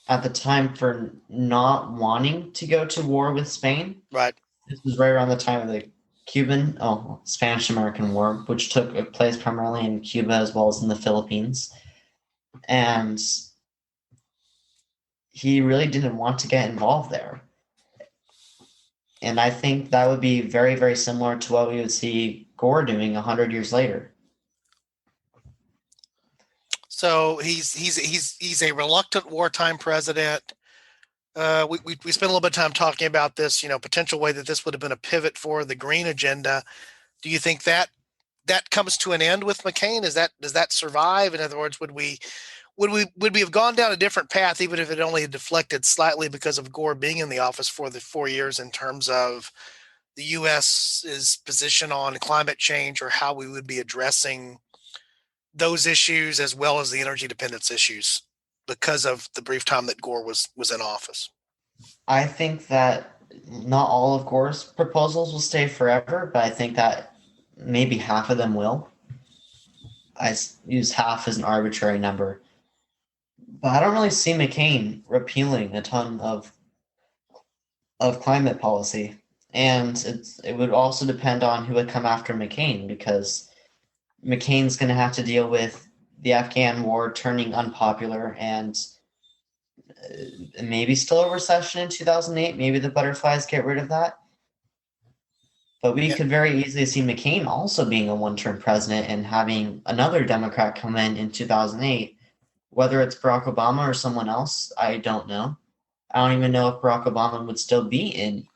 at the time for not wanting to go to war with Spain. Right. This was right around the time of the Spanish-American War, which took place primarily in Cuba as well as in the Philippines. And he really didn't want to get involved there. And I think that would be very, very similar to what we would see Gore doing 100 years later. So he's a reluctant wartime president. We spent a little bit of time talking about this, potential way that this would have been a pivot for the green agenda. Do you think that comes to an end with McCain? Does that survive? In other words, would we have gone down a different path even if it only had deflected slightly because of Gore being in the office for the 4 years in terms of the U.S.'s position on climate change or how we would be addressing those issues as well as the energy dependence issues because of the brief time that Gore was in office? I think that not all of Gore's proposals will stay forever, but I think that maybe half of them will. I use half as an arbitrary number. But I don't really see McCain repealing a ton of climate policy. And it would also depend on who would come after McCain, because McCain's going to have to deal with the Afghan war turning unpopular and maybe still a recession in 2008. Maybe the butterflies get rid of that. But we could very easily see McCain also being a one-term president and having another Democrat come in 2008. Whether it's Barack Obama or someone else, I don't know. I don't even know if Barack Obama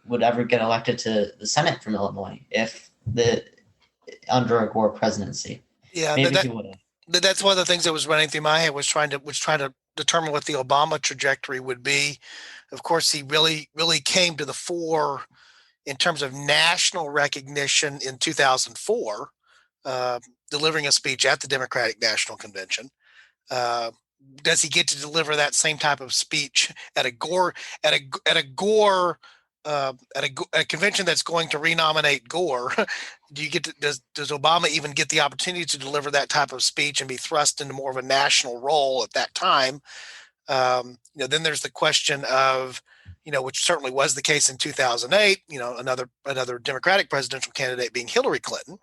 would ever get elected to the Senate from Illinois under a Gore presidency. Yeah, Maybe he would have. That's one of the things that was running through my head, was trying to determine what the Obama trajectory would be. Of course, he really came to the fore in terms of national recognition in 2004, delivering a speech at the Democratic National Convention. Does he get to deliver that same type of speech at a convention that's going to renominate Gore? Does Obama even get the opportunity to deliver that type of speech and be thrust into more of a national role at that time? Then there's the question of, which certainly was the case in 2008, another Democratic presidential candidate being Hillary Clinton.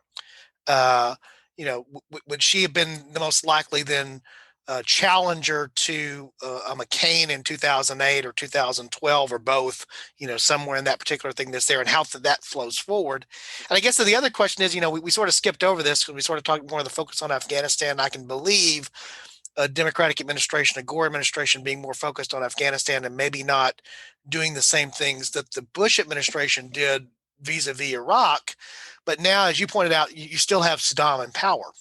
Would she have been the most likely then challenger to a McCain in 2008 or 2012 or both, somewhere in that particular thing that's there, and how that flows forward? And I guess the other question is, we sort of skipped over this because we sort of talked more of the focus on Afghanistan. I can believe a Democratic administration, a Gore administration, being more focused on Afghanistan and maybe not doing the same things that the Bush administration did vis-a-vis Iraq. But now, as you pointed out, you still have Saddam in power.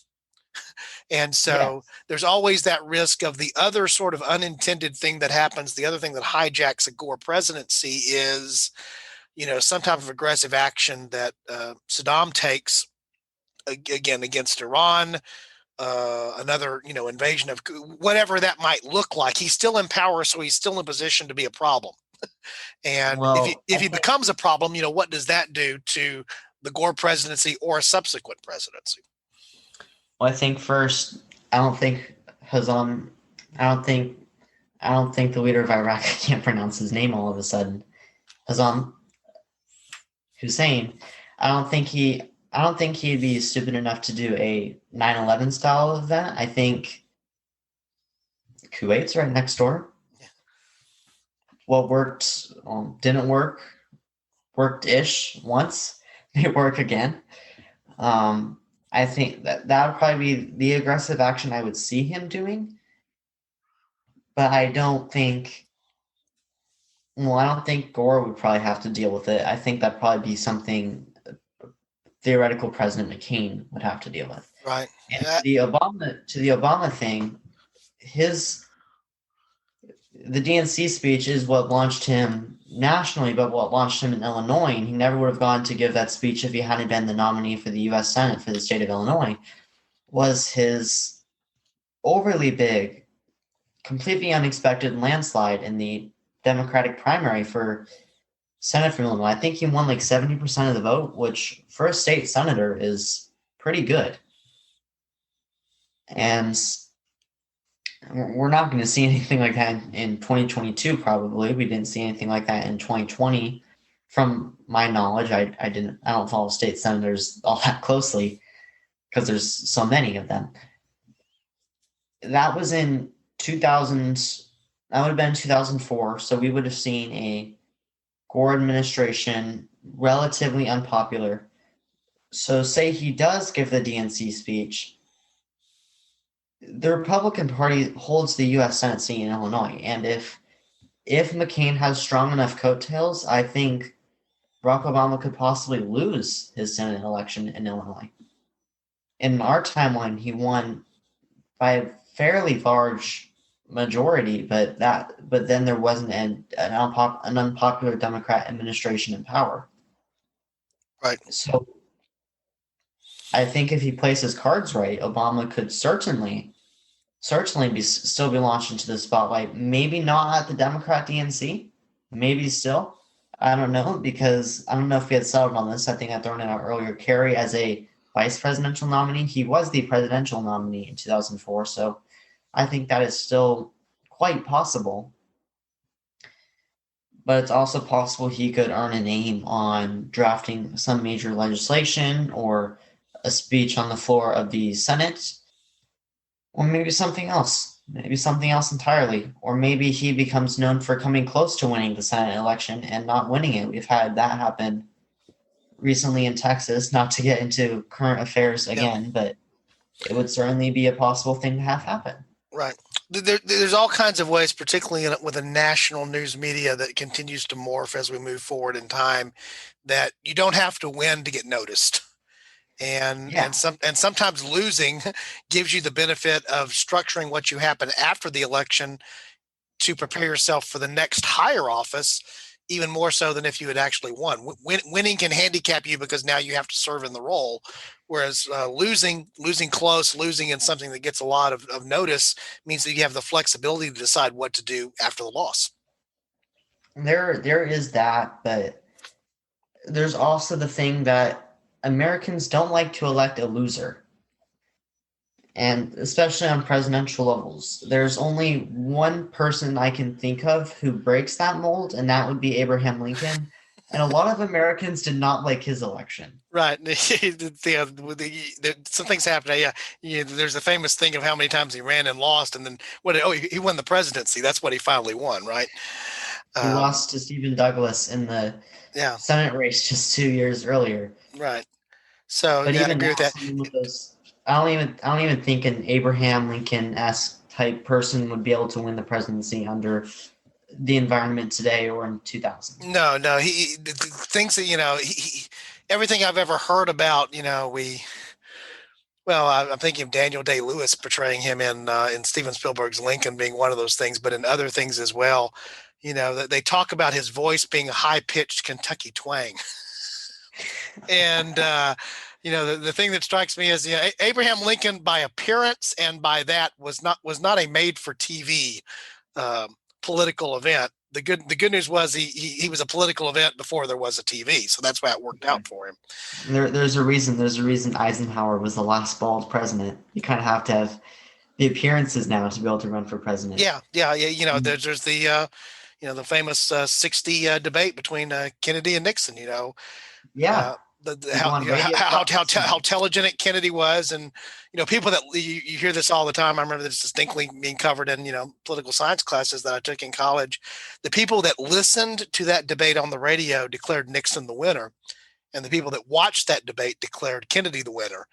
And so there's always that risk of the other sort of unintended thing that happens. The other thing that hijacks a Gore presidency is, some type of aggressive action that Saddam takes again against Iran, another, invasion of whatever that might look like. He's still in power, so he's still in position to be a problem. And if he becomes a problem, what does that do to the Gore presidency or a subsequent presidency? Well, I think first, I don't think the leader of Iraq, I can't pronounce his name all of a sudden, Hussein, I don't think he'd be stupid enough to do a 9/11 style event. I think Kuwait's right next door. What worked didn't work, worked-ish once, may work again. I think that would probably be the aggressive action I would see him doing. But I don't think Gore would probably have to deal with it. I think that'd probably be something theoretical President McCain would have to deal with. Right. And to the Obama thing, the DNC speech is what launched him nationally, but what launched him in Illinois, and he never would have gone to give that speech if he hadn't been the nominee for the U.S. Senate for the state of Illinois, was his overly big, completely unexpected landslide in the Democratic primary for Senate from Illinois. I think he won like 70% of the vote, which for a state senator is pretty good. And we're not going to see anything like that in 2022, probably. We didn't see anything like that in 2020. From my knowledge, I don't follow state senators all that closely because there's so many of them. That was in 2000. That would have been 2004. So we would have seen a Gore administration, relatively unpopular. So say he does give the DNC speech. The Republican Party holds the U.S. Senate seat in Illinois, and if McCain has strong enough coattails, I think Barack Obama could possibly lose his Senate election in Illinois. In our timeline, he won by a fairly large majority, but then there wasn't an unpopular Democrat administration in power. Right. So I think if he plays his cards right, Obama could certainly still be launched into the spotlight. Maybe not at the Democrat DNC, maybe still. I don't know, because I don't know if we had settled on this. I think I thrown it out earlier. Kerry as a vice presidential nominee. He was the presidential nominee in 2004, so I think that is still quite possible. But it's also possible he could earn a name on drafting some major legislation or a speech on the floor of the Senate, or maybe something else. Maybe something else entirely. Or maybe he becomes known for coming close to winning the Senate election and not winning it. We've had that happen recently in Texas, not to get into current affairs again, but it would certainly be a possible thing to have happen. Right. There's all kinds of ways, particularly with a national news media that continues to morph as we move forward in time, that you don't have to win to get noticed. And sometimes losing gives you the benefit of structuring what you happen after the election to prepare yourself for the next higher office, even more so than if you had actually won. Winning can handicap you because now you have to serve in the role, whereas losing close, losing in something that gets a lot of notice means that you have the flexibility to decide what to do after the loss. There is that, but there's also the thing that Americans don't like to elect a loser. And especially on presidential levels, there's only one person I can think of who breaks that mold, and that would be Abraham Lincoln. And a lot of Americans did not like his election. Right. Some things happen. There's a famous thing of how many times he ran and lost, and then he won the presidency. That's what he finally won, right? He lost to Stephen Douglas in the Senate race just 2 years earlier. Right. So but I even agree now, with that. I don't even think an Abraham Lincoln-esque type person would be able to win the presidency under the environment today or in 2000. No, he thinks that everything I've ever heard about, I'm thinking of Daniel Day-Lewis portraying him in Steven Spielberg's Lincoln being one of those things, but in other things as well, they talk about his voice being a high-pitched Kentucky twang. And the thing that strikes me is Abraham Lincoln by appearance and by that was not a made for TV political event. The good news was he was a political event before there was a TV, so that's why it worked out for him. There's a reason Eisenhower was the last bald president. You kind of have to have the appearances now to be able to run for president. Yeah. There's the the famous 60 debate between Kennedy and Nixon. How intelligent Kennedy was, and people that you hear this all the time. I remember this distinctly being covered in political science classes that I took in college. The people that listened to that debate on the radio declared Nixon the winner, and the people that watched that debate declared Kennedy the winner.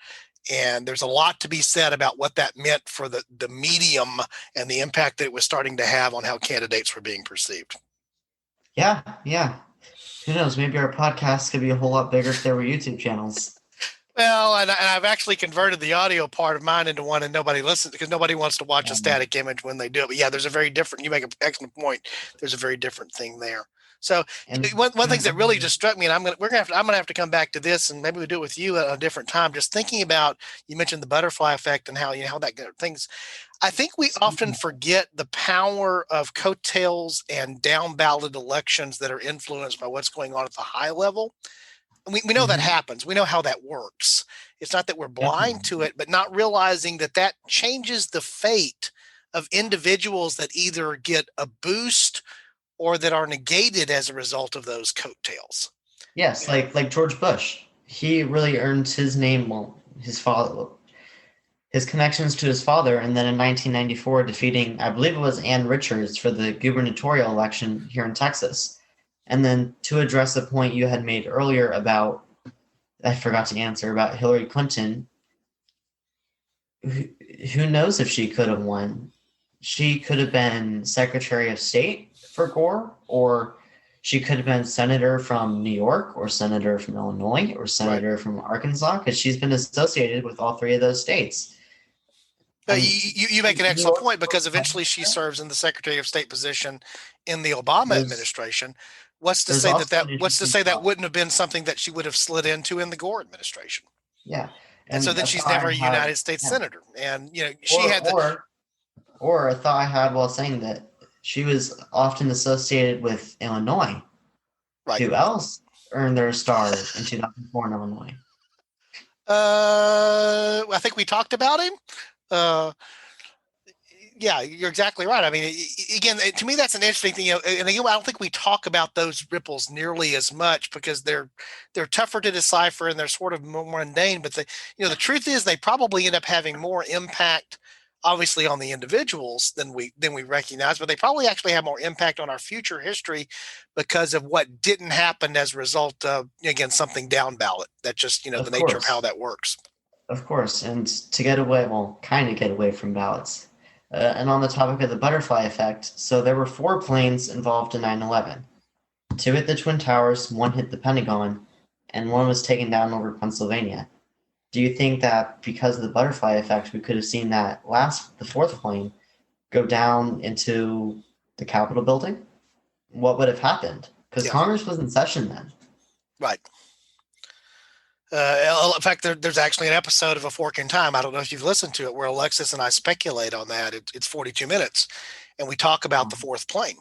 And there's a lot to be said about what that meant for the medium and the impact that it was starting to have on how candidates were being perceived. Yeah. Who knows? Maybe our podcast could be a whole lot bigger if there were YouTube channels. Well, and I've actually converted the audio part of mine into one, and nobody listens because nobody wants to watch a static image when they do it. But yeah, there's a very different. You make an excellent point. There's a very different thing there. So one thing that really just struck me, and I'm gonna have to come back to this, and maybe we do it with you at a different time. Just thinking about, you mentioned the butterfly effect and how how that things. I think we often forget the power of coattails and down ballot elections that are influenced by what's going on at the high level. We know that happens. We know how that works. It's not that we're blind to it, but not realizing that changes the fate of individuals that either get a boost or that are negated as a result of those coattails. Yes, like George Bush. He really earned his name, his connections to his father, and then in 1994 defeating, I believe it was Ann Richards for the gubernatorial election here in Texas. And then to address the point you had made earlier about, I forgot to answer, about Hillary Clinton, who knows if she could have won? She could have been Secretary of State for Gore, or she could have been senator from New York, or senator from Illinois, or senator from Arkansas, because she's been associated with all three of those states. You make an excellent point, because eventually she serves in the Secretary of State position in the Obama administration. What's to say that wouldn't have been something that she would have slid into in the Gore administration? Yeah, and so then she's never a United States senator, and Or a thought I had while saying that, she was often associated with Illinois. Right. Who else earned their stars in 2004 in Illinois? I think we talked about him. Yeah, you're exactly right. I mean, again, to me, that's an interesting thing. And again, I don't think we talk about those ripples nearly as much because they're tougher to decipher and they're sort of more mundane. But the truth is, they probably end up having more impact, obviously, on the individuals than we recognize. But they probably actually have more impact on our future history because of what didn't happen as a result of, again, something down ballot. That's just Of the nature of how course. that works. Of course, and to get away, well, kind of get away from ballots. And on the topic of the butterfly effect, so there were 4 planes involved in 9/11. 2 hit the Twin Towers, 1 hit the Pentagon, and 1 was taken down over Pennsylvania. Do you think that because of the butterfly effect, we could have seen the 4th plane go down into the Capitol building? What would have happened? Because Yeah, Congress was in session then. right. In fact, there's actually an episode of A Fork in Time. I don't know if you've listened to it, where Alexis and I speculate on that. It's 42 minutes, and we talk about the fourth plane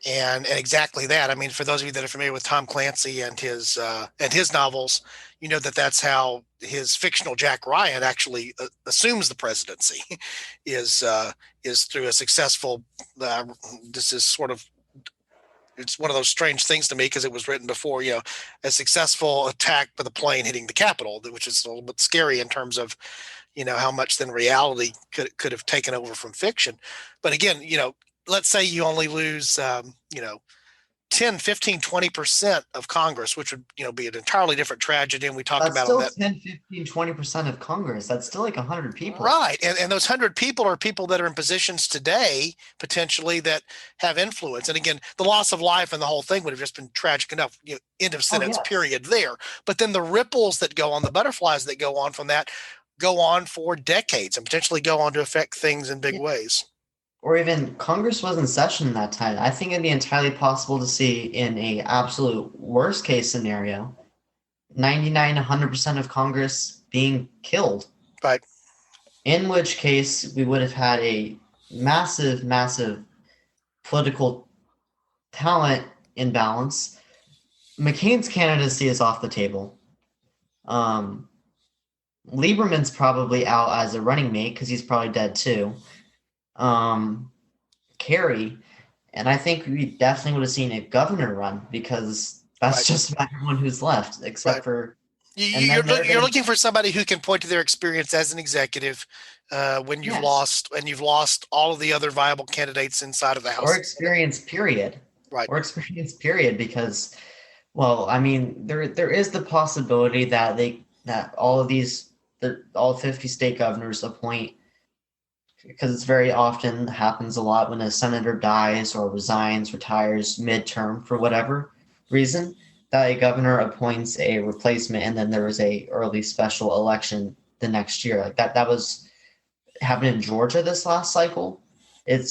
and exactly that. I mean, for those of you that are familiar with Tom Clancy and his novels, you know that that's how his fictional Jack Ryan actually assumes the presidency is through a successful. This is sort of it's one of those strange things to me because it was written before, a successful attack with a plane hitting the Capitol, which is a little bit scary in terms of, how much then reality could have taken over from fiction. But again, let's say you only lose, 10, 15, 20% of Congress, which would, be an entirely different tragedy. And we talk That's about on still that. 10, 15, 20% of Congress. That's still like 100 people. Right. And those 100 people are people that are in positions today, potentially, that have influence. And again, the loss of life and the whole thing would have just been tragic enough, end of Oh, sentence, yes. period there. But then the ripples that go on, the butterflies that go on from that, go on for decades and potentially go on to affect things in big Yeah. ways. Or even Congress was in session that time. I think it'd be entirely possible to see in a absolute worst case scenario, 99, 100% of Congress being killed. Right. In which case, we would have had a massive, massive political talent imbalance. McCain's candidacy is off the table. Lieberman's probably out as a running mate because he's probably dead too. Kerry, and I think we definitely would have seen a governor run because that's Right. just about everyone who's left, except Right. for. You're looking for somebody who can point to their experience as an executive when you've Yes. lost all of the other viable candidates inside of the House. Or experience period. Right. Or experience period because, well, I mean, there is the possibility that all 50 state governors appoint, because it's very often happens a lot when a senator dies or resigns, retires midterm for whatever reason, that a governor appoints a replacement and then there was a early special election the next year. Like that was happened in Georgia this last cycle. It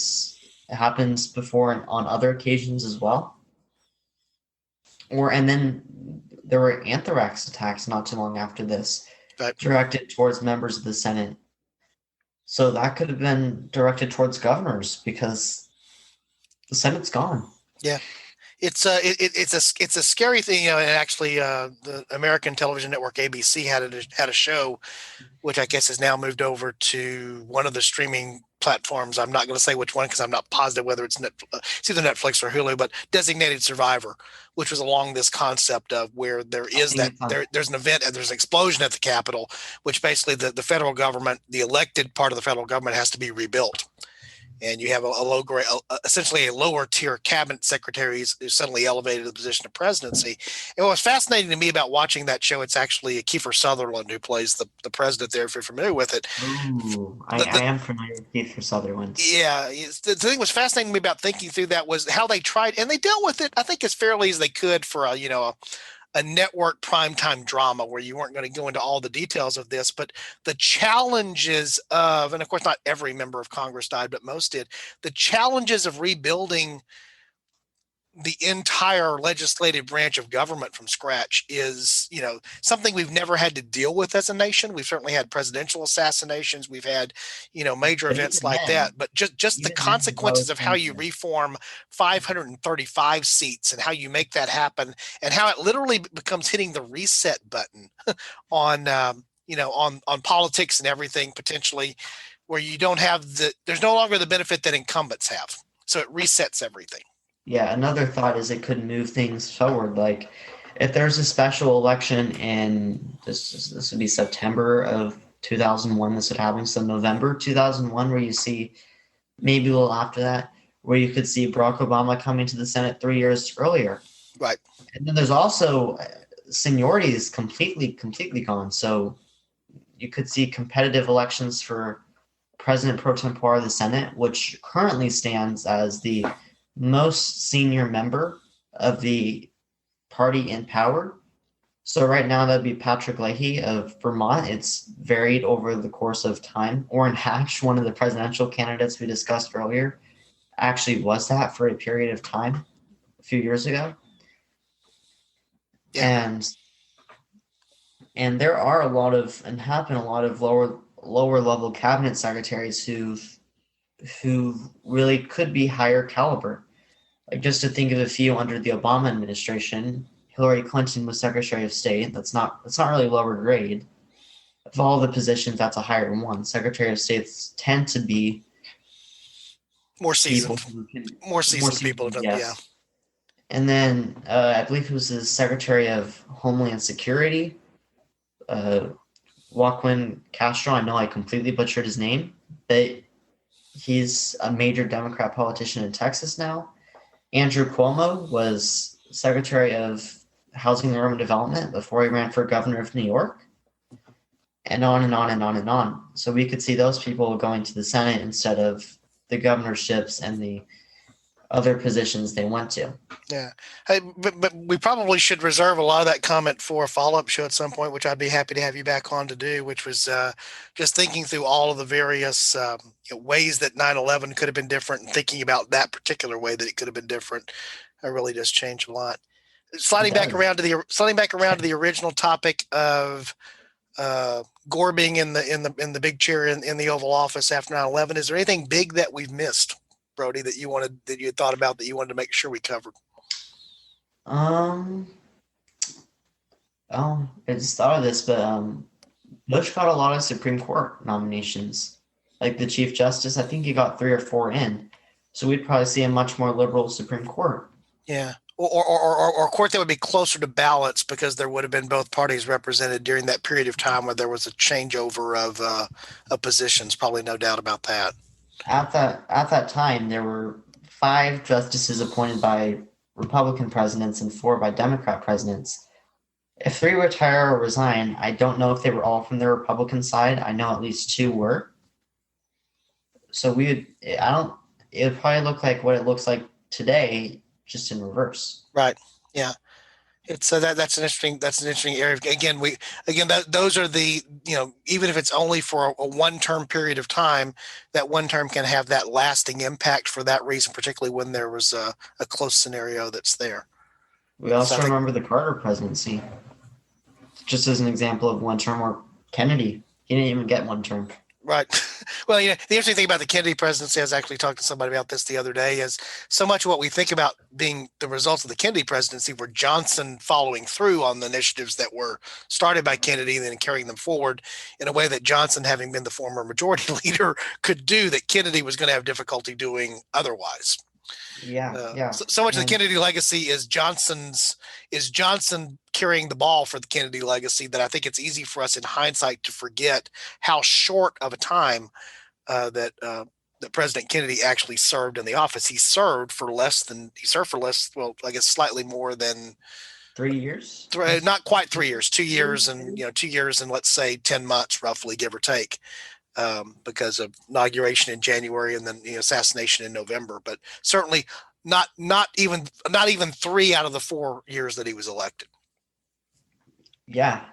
happens before on other occasions as well. And then there were anthrax attacks not too long after this, Right. directed towards members of the Senate. So that could have been directed towards governors because the Senate's gone. Yeah. It's a scary thing, and actually, the American television network ABC had a show, which I guess has now moved over to one of the streaming platforms. I'm not going to say which one because I'm not positive whether it's either Netflix or Hulu, but Designated Survivor, which was along this concept of where there's an event and there's an explosion at the Capitol, which basically the federal government, the elected part of the federal government, has to be rebuilt. And you have essentially a lower tier cabinet secretary who's suddenly elevated to the position of presidency. And what was fascinating to me about watching that show, it's actually Kiefer Sutherland who plays the president there, if you're familiar with it. Ooh, I am familiar with Kiefer Sutherland. Yeah. The thing that was fascinating to me about thinking through that was how they tried, and they dealt with it, I think, as fairly as they could for a network primetime drama where you weren't going to go into all the details of this, but the challenges of, and of course not every member of Congress died, but most did, the challenges of rebuilding the entire legislative branch of government from scratch is, something we've never had to deal with as a nation. We've certainly had presidential assassinations. We've had, major events like that, but just the consequences of how you reform 535 seats and how you make that happen and how it literally becomes hitting the reset button on, on politics and everything potentially. where you don't have there's no longer the benefit that incumbents have. So it resets everything. Yeah, another thought is it could move things forward. Like if there's a special election in this would be September of 2001, this would happen. So November 2001, where you see maybe a little after that, where you could see Barack Obama coming to the Senate 3 years earlier. Right. And then there's also seniority is completely gone. So you could see competitive elections for President pro tempore of the Senate, which currently stands as the most senior member of the party in power. So right now that'd be Patrick Leahy of Vermont. It's varied over the course of time. Orrin Hatch, one of the presidential candidates we discussed earlier, actually was that for a period of time a few years ago. Yeah. And there are a lot of, and have been a lot of lower level cabinet secretaries who really could be higher caliber. Like just to think of a few under the Obama administration, Hillary Clinton was Secretary of State. That's not really lower grade. Of all the positions, that's a higher one. Secretary of States tend to be more seasoned people. Yes. Yeah. And then I believe it was the Secretary of Homeland Security, Joaquin Castro. I know I completely butchered his name, but he's a major Democrat politician in Texas now. Andrew Cuomo was Secretary of Housing and Urban Development before he ran for governor of New York, and on and on and on and on. So we could see those people going to the Senate instead of the governorships and the other positions they went to. Yeah. Hey, but we probably should reserve a lot of that comment for a follow-up show at some point, which I'd be happy to have you back on to do, which was just thinking through all of the various ways that 9/11 could have been different, and thinking about that particular way that it could have been different. It really does change a lot. Sliding back around to the original topic of Gore being in the big chair in the Oval Office after 9/11. Is there anything big that we've missed, Brody, that you had thought about that you wanted to make sure we covered? I just thought of this, but Bush got a lot of Supreme Court nominations. Like the Chief Justice, I think he got 3 or 4 in. So we'd probably see a much more liberal Supreme Court. Yeah. Or a court that would be closer to balance, because there would have been both parties represented during that period of time where there was a changeover of positions. Probably no doubt about that. At that time, there were 5 justices appointed by Republican presidents and 4 by Democrat presidents. If 3 retire or resign, I don't know if they were all from the Republican side. I know at least 2 were. So it would probably look like what it looks like today, just in reverse. Right. Yeah. It's that's an interesting area. Those are the, even if it's only for a one-term period of time, that one term can have that lasting impact for that reason, particularly when there was a close scenario that's there. We also remember the Carter presidency, just as an example of one term, or Kennedy. He didn't even get one term. Right. Well, the interesting thing about the Kennedy presidency, I was actually talking to somebody about this the other day, is so much of what we think about being the results of the Kennedy presidency were Johnson following through on the initiatives that were started by Kennedy and then carrying them forward in a way that Johnson, having been the former majority leader, could do that Kennedy was going to have difficulty doing otherwise. Yeah. So much of the Kennedy legacy is Johnson carrying the ball for the Kennedy legacy that I think it's easy for us in hindsight to forget how short of a time that President Kennedy actually served in the office. He served for slightly more than 3 years. Not quite 3 years, 2 years, and 2 years and let's say 10 months, roughly, give or take. Because of inauguration in January and then assassination in November, but certainly not even 3 out of the 4 years that he was elected. Yeah.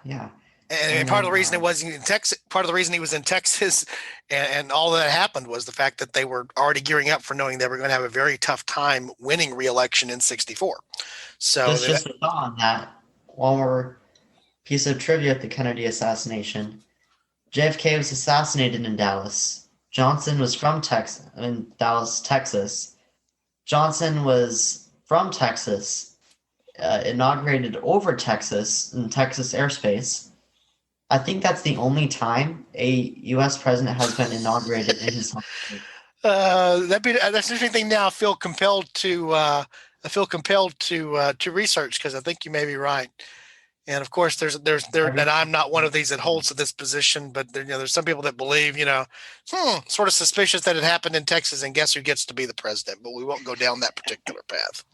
And part of the reason he was in Texas, and all that happened was the fact that they were already gearing up for knowing they were going to have a very tough time winning re-election in '64. So just a thought on that. One more piece of trivia at the Kennedy assassination. JFK was assassinated in Dallas. Johnson was from Dallas, Texas. Johnson was from Texas, inaugurated over Texas in Texas airspace. I think that's the only time a U.S. president has been inaugurated in his home state. That's an interesting thing. Now I feel compelled to research because I think you may be right. And of course, and I'm not one of these that holds to this position, but there's some people that believe, sort of suspicious that it happened in Texas, and guess who gets to be the president? But we won't go down that particular path.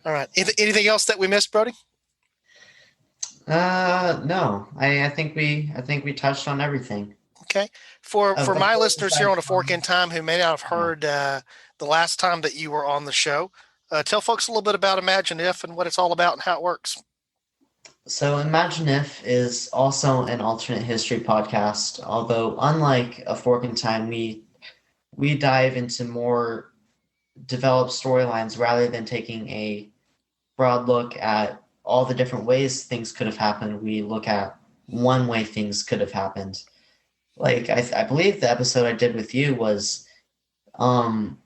All right. Anything else that we missed, Brody? No. I think we touched on everything. Okay. For my listeners here on A Fork in Time who may not have heard the last time that you were on the show, tell folks a little bit about Imagine If and what it's all about and how it works. So Imagine If is also an alternate history podcast, although unlike A Fork in Time, we dive into more developed storylines rather than taking a broad look at all the different ways things could have happened. We look at one way things could have happened. Like I believe the episode I did with you was Abraham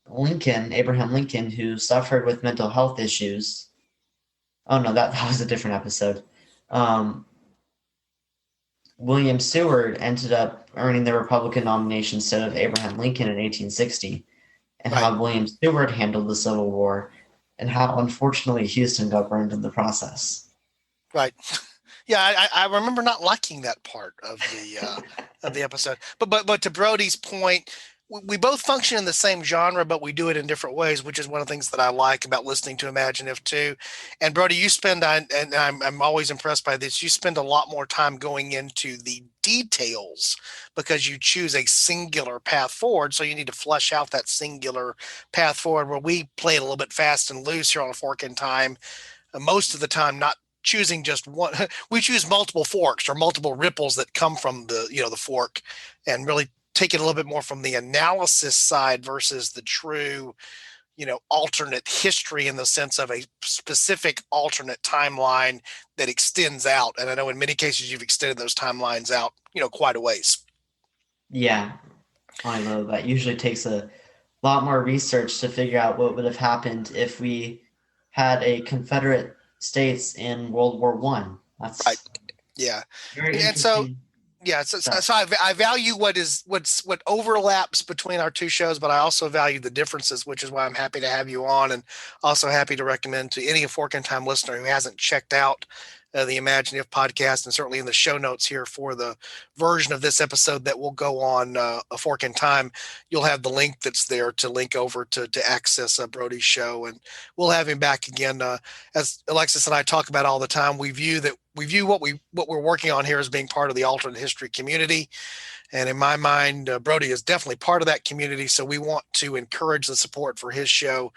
Lincoln, who suffered with mental health issues. Oh no, that was a different episode. William Seward ended up earning the Republican nomination instead of Abraham Lincoln in 1860, and Right. how William Seward handled the Civil War, and how unfortunately Houston got burned in the process. Right. Yeah, I remember not liking that part of the episode. But to Brody's point, we both function in the same genre, but we do it in different ways, which is one of the things that I like about listening to Imagine If too. And Brody, and I'm always impressed by this, you spend a lot more time going into the details because you choose a singular path forward. So you need to flesh out that singular path forward, where we play it a little bit fast and loose here on A Fork in Time. Most of the time, not choosing just one. We choose multiple forks or multiple ripples that come from the fork, and really take it a little bit more from the analysis side versus the true, alternate history, in the sense of a specific alternate timeline that extends out. And I know in many cases you've extended those timelines out, quite a ways. Yeah, I know that usually takes a lot more research to figure out what would have happened if we had a Confederate States in World War One. That's right. Yeah. Very And so, interesting. yeah, so I value what overlaps between our two shows, but I also value the differences, which is why I'm happy to have you on, and also happy to recommend to any Fork in Time listener who hasn't checked out the Imagine If podcast, and certainly in the show notes here for the version of this episode that will go on A Fork in Time, you'll have the link that's there to link over to access Brody's show, and we'll have him back again. As Alexis and I talk about all the time, we view what we're working on here as being part of the alternate history community. And in my mind, Brody is definitely part of that community. So we want to encourage the support for his show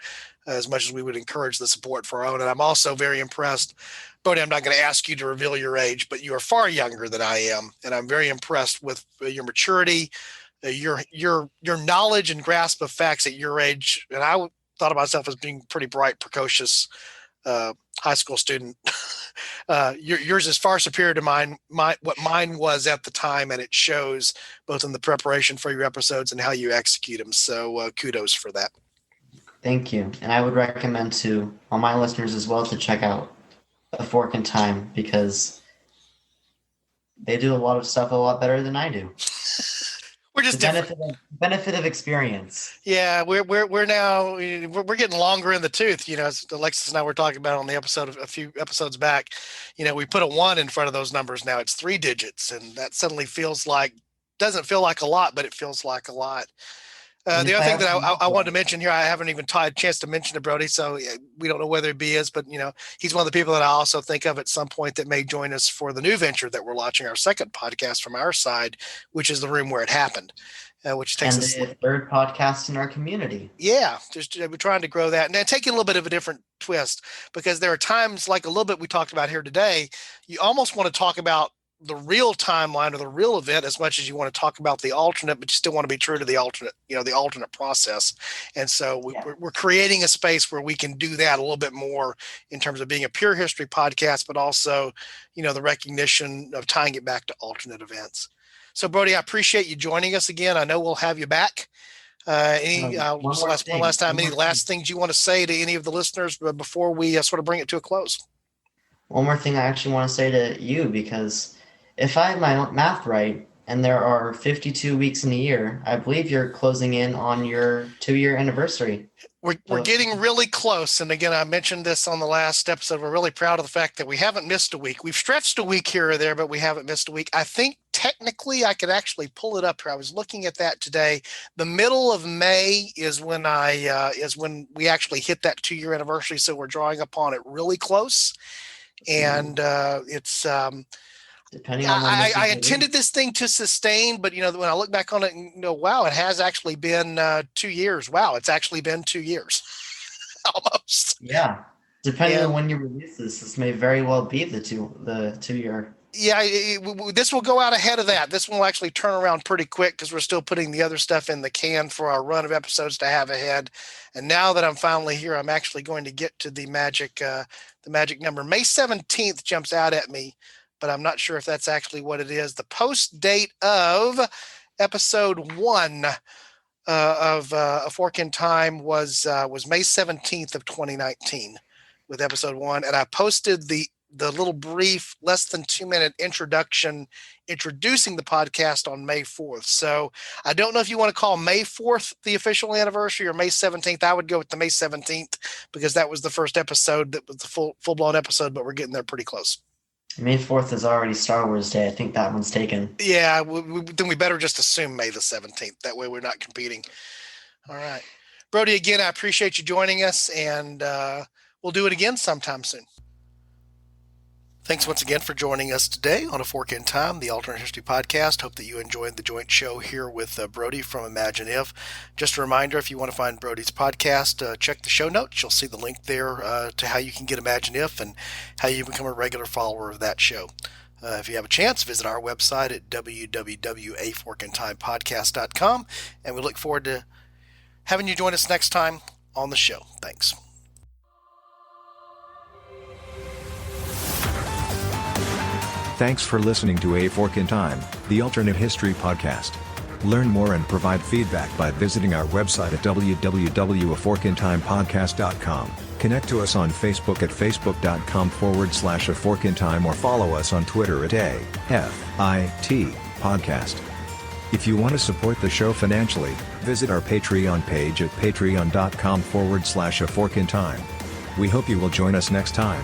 as much as we would encourage the support for our own. And I'm also very impressed. Brody, I'm not going to ask you to reveal your age, but you are far younger than I am. And I'm very impressed with your maturity, your knowledge and grasp of facts at your age. And I thought of myself as being pretty bright, precocious high school student. Yours is far superior to mine. What mine was at the time, and it shows both in the preparation for your episodes and how you execute them. So kudos for that. Thank you. And I would recommend to all my listeners as well to check out A Fork in Time, because they do a lot of stuff a lot better than I do. We're just the benefit of experience. Yeah, we're now we're getting longer in the tooth. As Alexis and I were talking about on the episode a few episodes back. We put a 1 in front of those numbers now. It's 3 digits, and that suddenly doesn't feel like a lot, but it feels like a lot. The other thing that I wanted to mention here, I haven't even had a chance to mention to Brody, so we don't know whether he is, but he's one of the people that I also think of at some point that may join us for the new venture that we're launching, our second podcast from our side, which is The Room Where It Happened, which takes us the third podcast in our community. Yeah, just we're trying to grow that and then take it a little bit of a different twist, because there are times, like a little bit we talked about here today, you almost want to talk about the real timeline or the real event as much as you want to talk about the alternate, but you still want to be true to the alternate, the alternate process. And so we're creating a space where we can do that a little bit more in terms of being a pure history podcast, but also, the recognition of tying it back to alternate events. So Brody, I appreciate you joining us again. I know we'll have you back. One last time, any last things you want to say to any of the listeners before we sort of bring it to a close? One more thing I actually want to say to you, because if I have my math right, and there are 52 weeks in a year, I believe you're closing in on your 2-year anniversary. We're getting really close. And again, I mentioned this on the last episode. We're really proud of the fact that we haven't missed a week. We've stretched a week here or there, but we haven't missed a week. I think technically I could actually pull it up here. I was looking at that today. The middle of May is when we actually hit that 2-year anniversary. So we're drawing upon it really close. And it's Depending on when I intended this thing to sustain, but when I look back on it, wow, it has actually been 2 years. Wow, it's actually been 2 years, almost. Yeah, depending on when you release this may very well be the 2-year. Yeah, this will go out ahead of that. This will actually turn around pretty quick because we're still putting the other stuff in the can for our run of episodes to have ahead. And now that I'm finally here, I'm actually going to get to the magic number. May 17th jumps out at me, but I'm not sure if that's actually what it is. The post date of episode 1 of A Fork in Time was May 17th of 2019 with episode 1. And I posted the little brief, less than 2-minute introduction introducing the podcast on May 4th. So I don't know if you want to call May 4th the official anniversary or May 17th. I would go with the May 17th because that was the first episode that was the full-blown episode, but we're getting there pretty close. May 4th is already Star Wars Day. I think that one's taken. Yeah, then we better just assume May the 17th. That way we're not competing. All right. Brody, again, I appreciate you joining us, and we'll do it again sometime soon. Thanks once again for joining us today on A Fork in Time, the Alternate History Podcast. Hope that you enjoyed the joint show here with Brody from Imagine If. Just a reminder, if you want to find Brody's podcast, check the show notes. You'll see the link there to how you can get Imagine If and how you become a regular follower of that show. If you have a chance, visit our website at www.aforkintimepodcast.com, and we look forward to having you join us next time on the show. Thanks. Thanks for listening to A Fork in Time, the Alternate History Podcast. Learn more and provide feedback by visiting our website at www.aforkintimepodcast.com. Connect to us on Facebook at facebook.com/aforkintime or follow us on Twitter at AFIT Podcast. If you want to support the show financially, visit our Patreon page at patreon.com/aforkintime. We hope you will join us next time.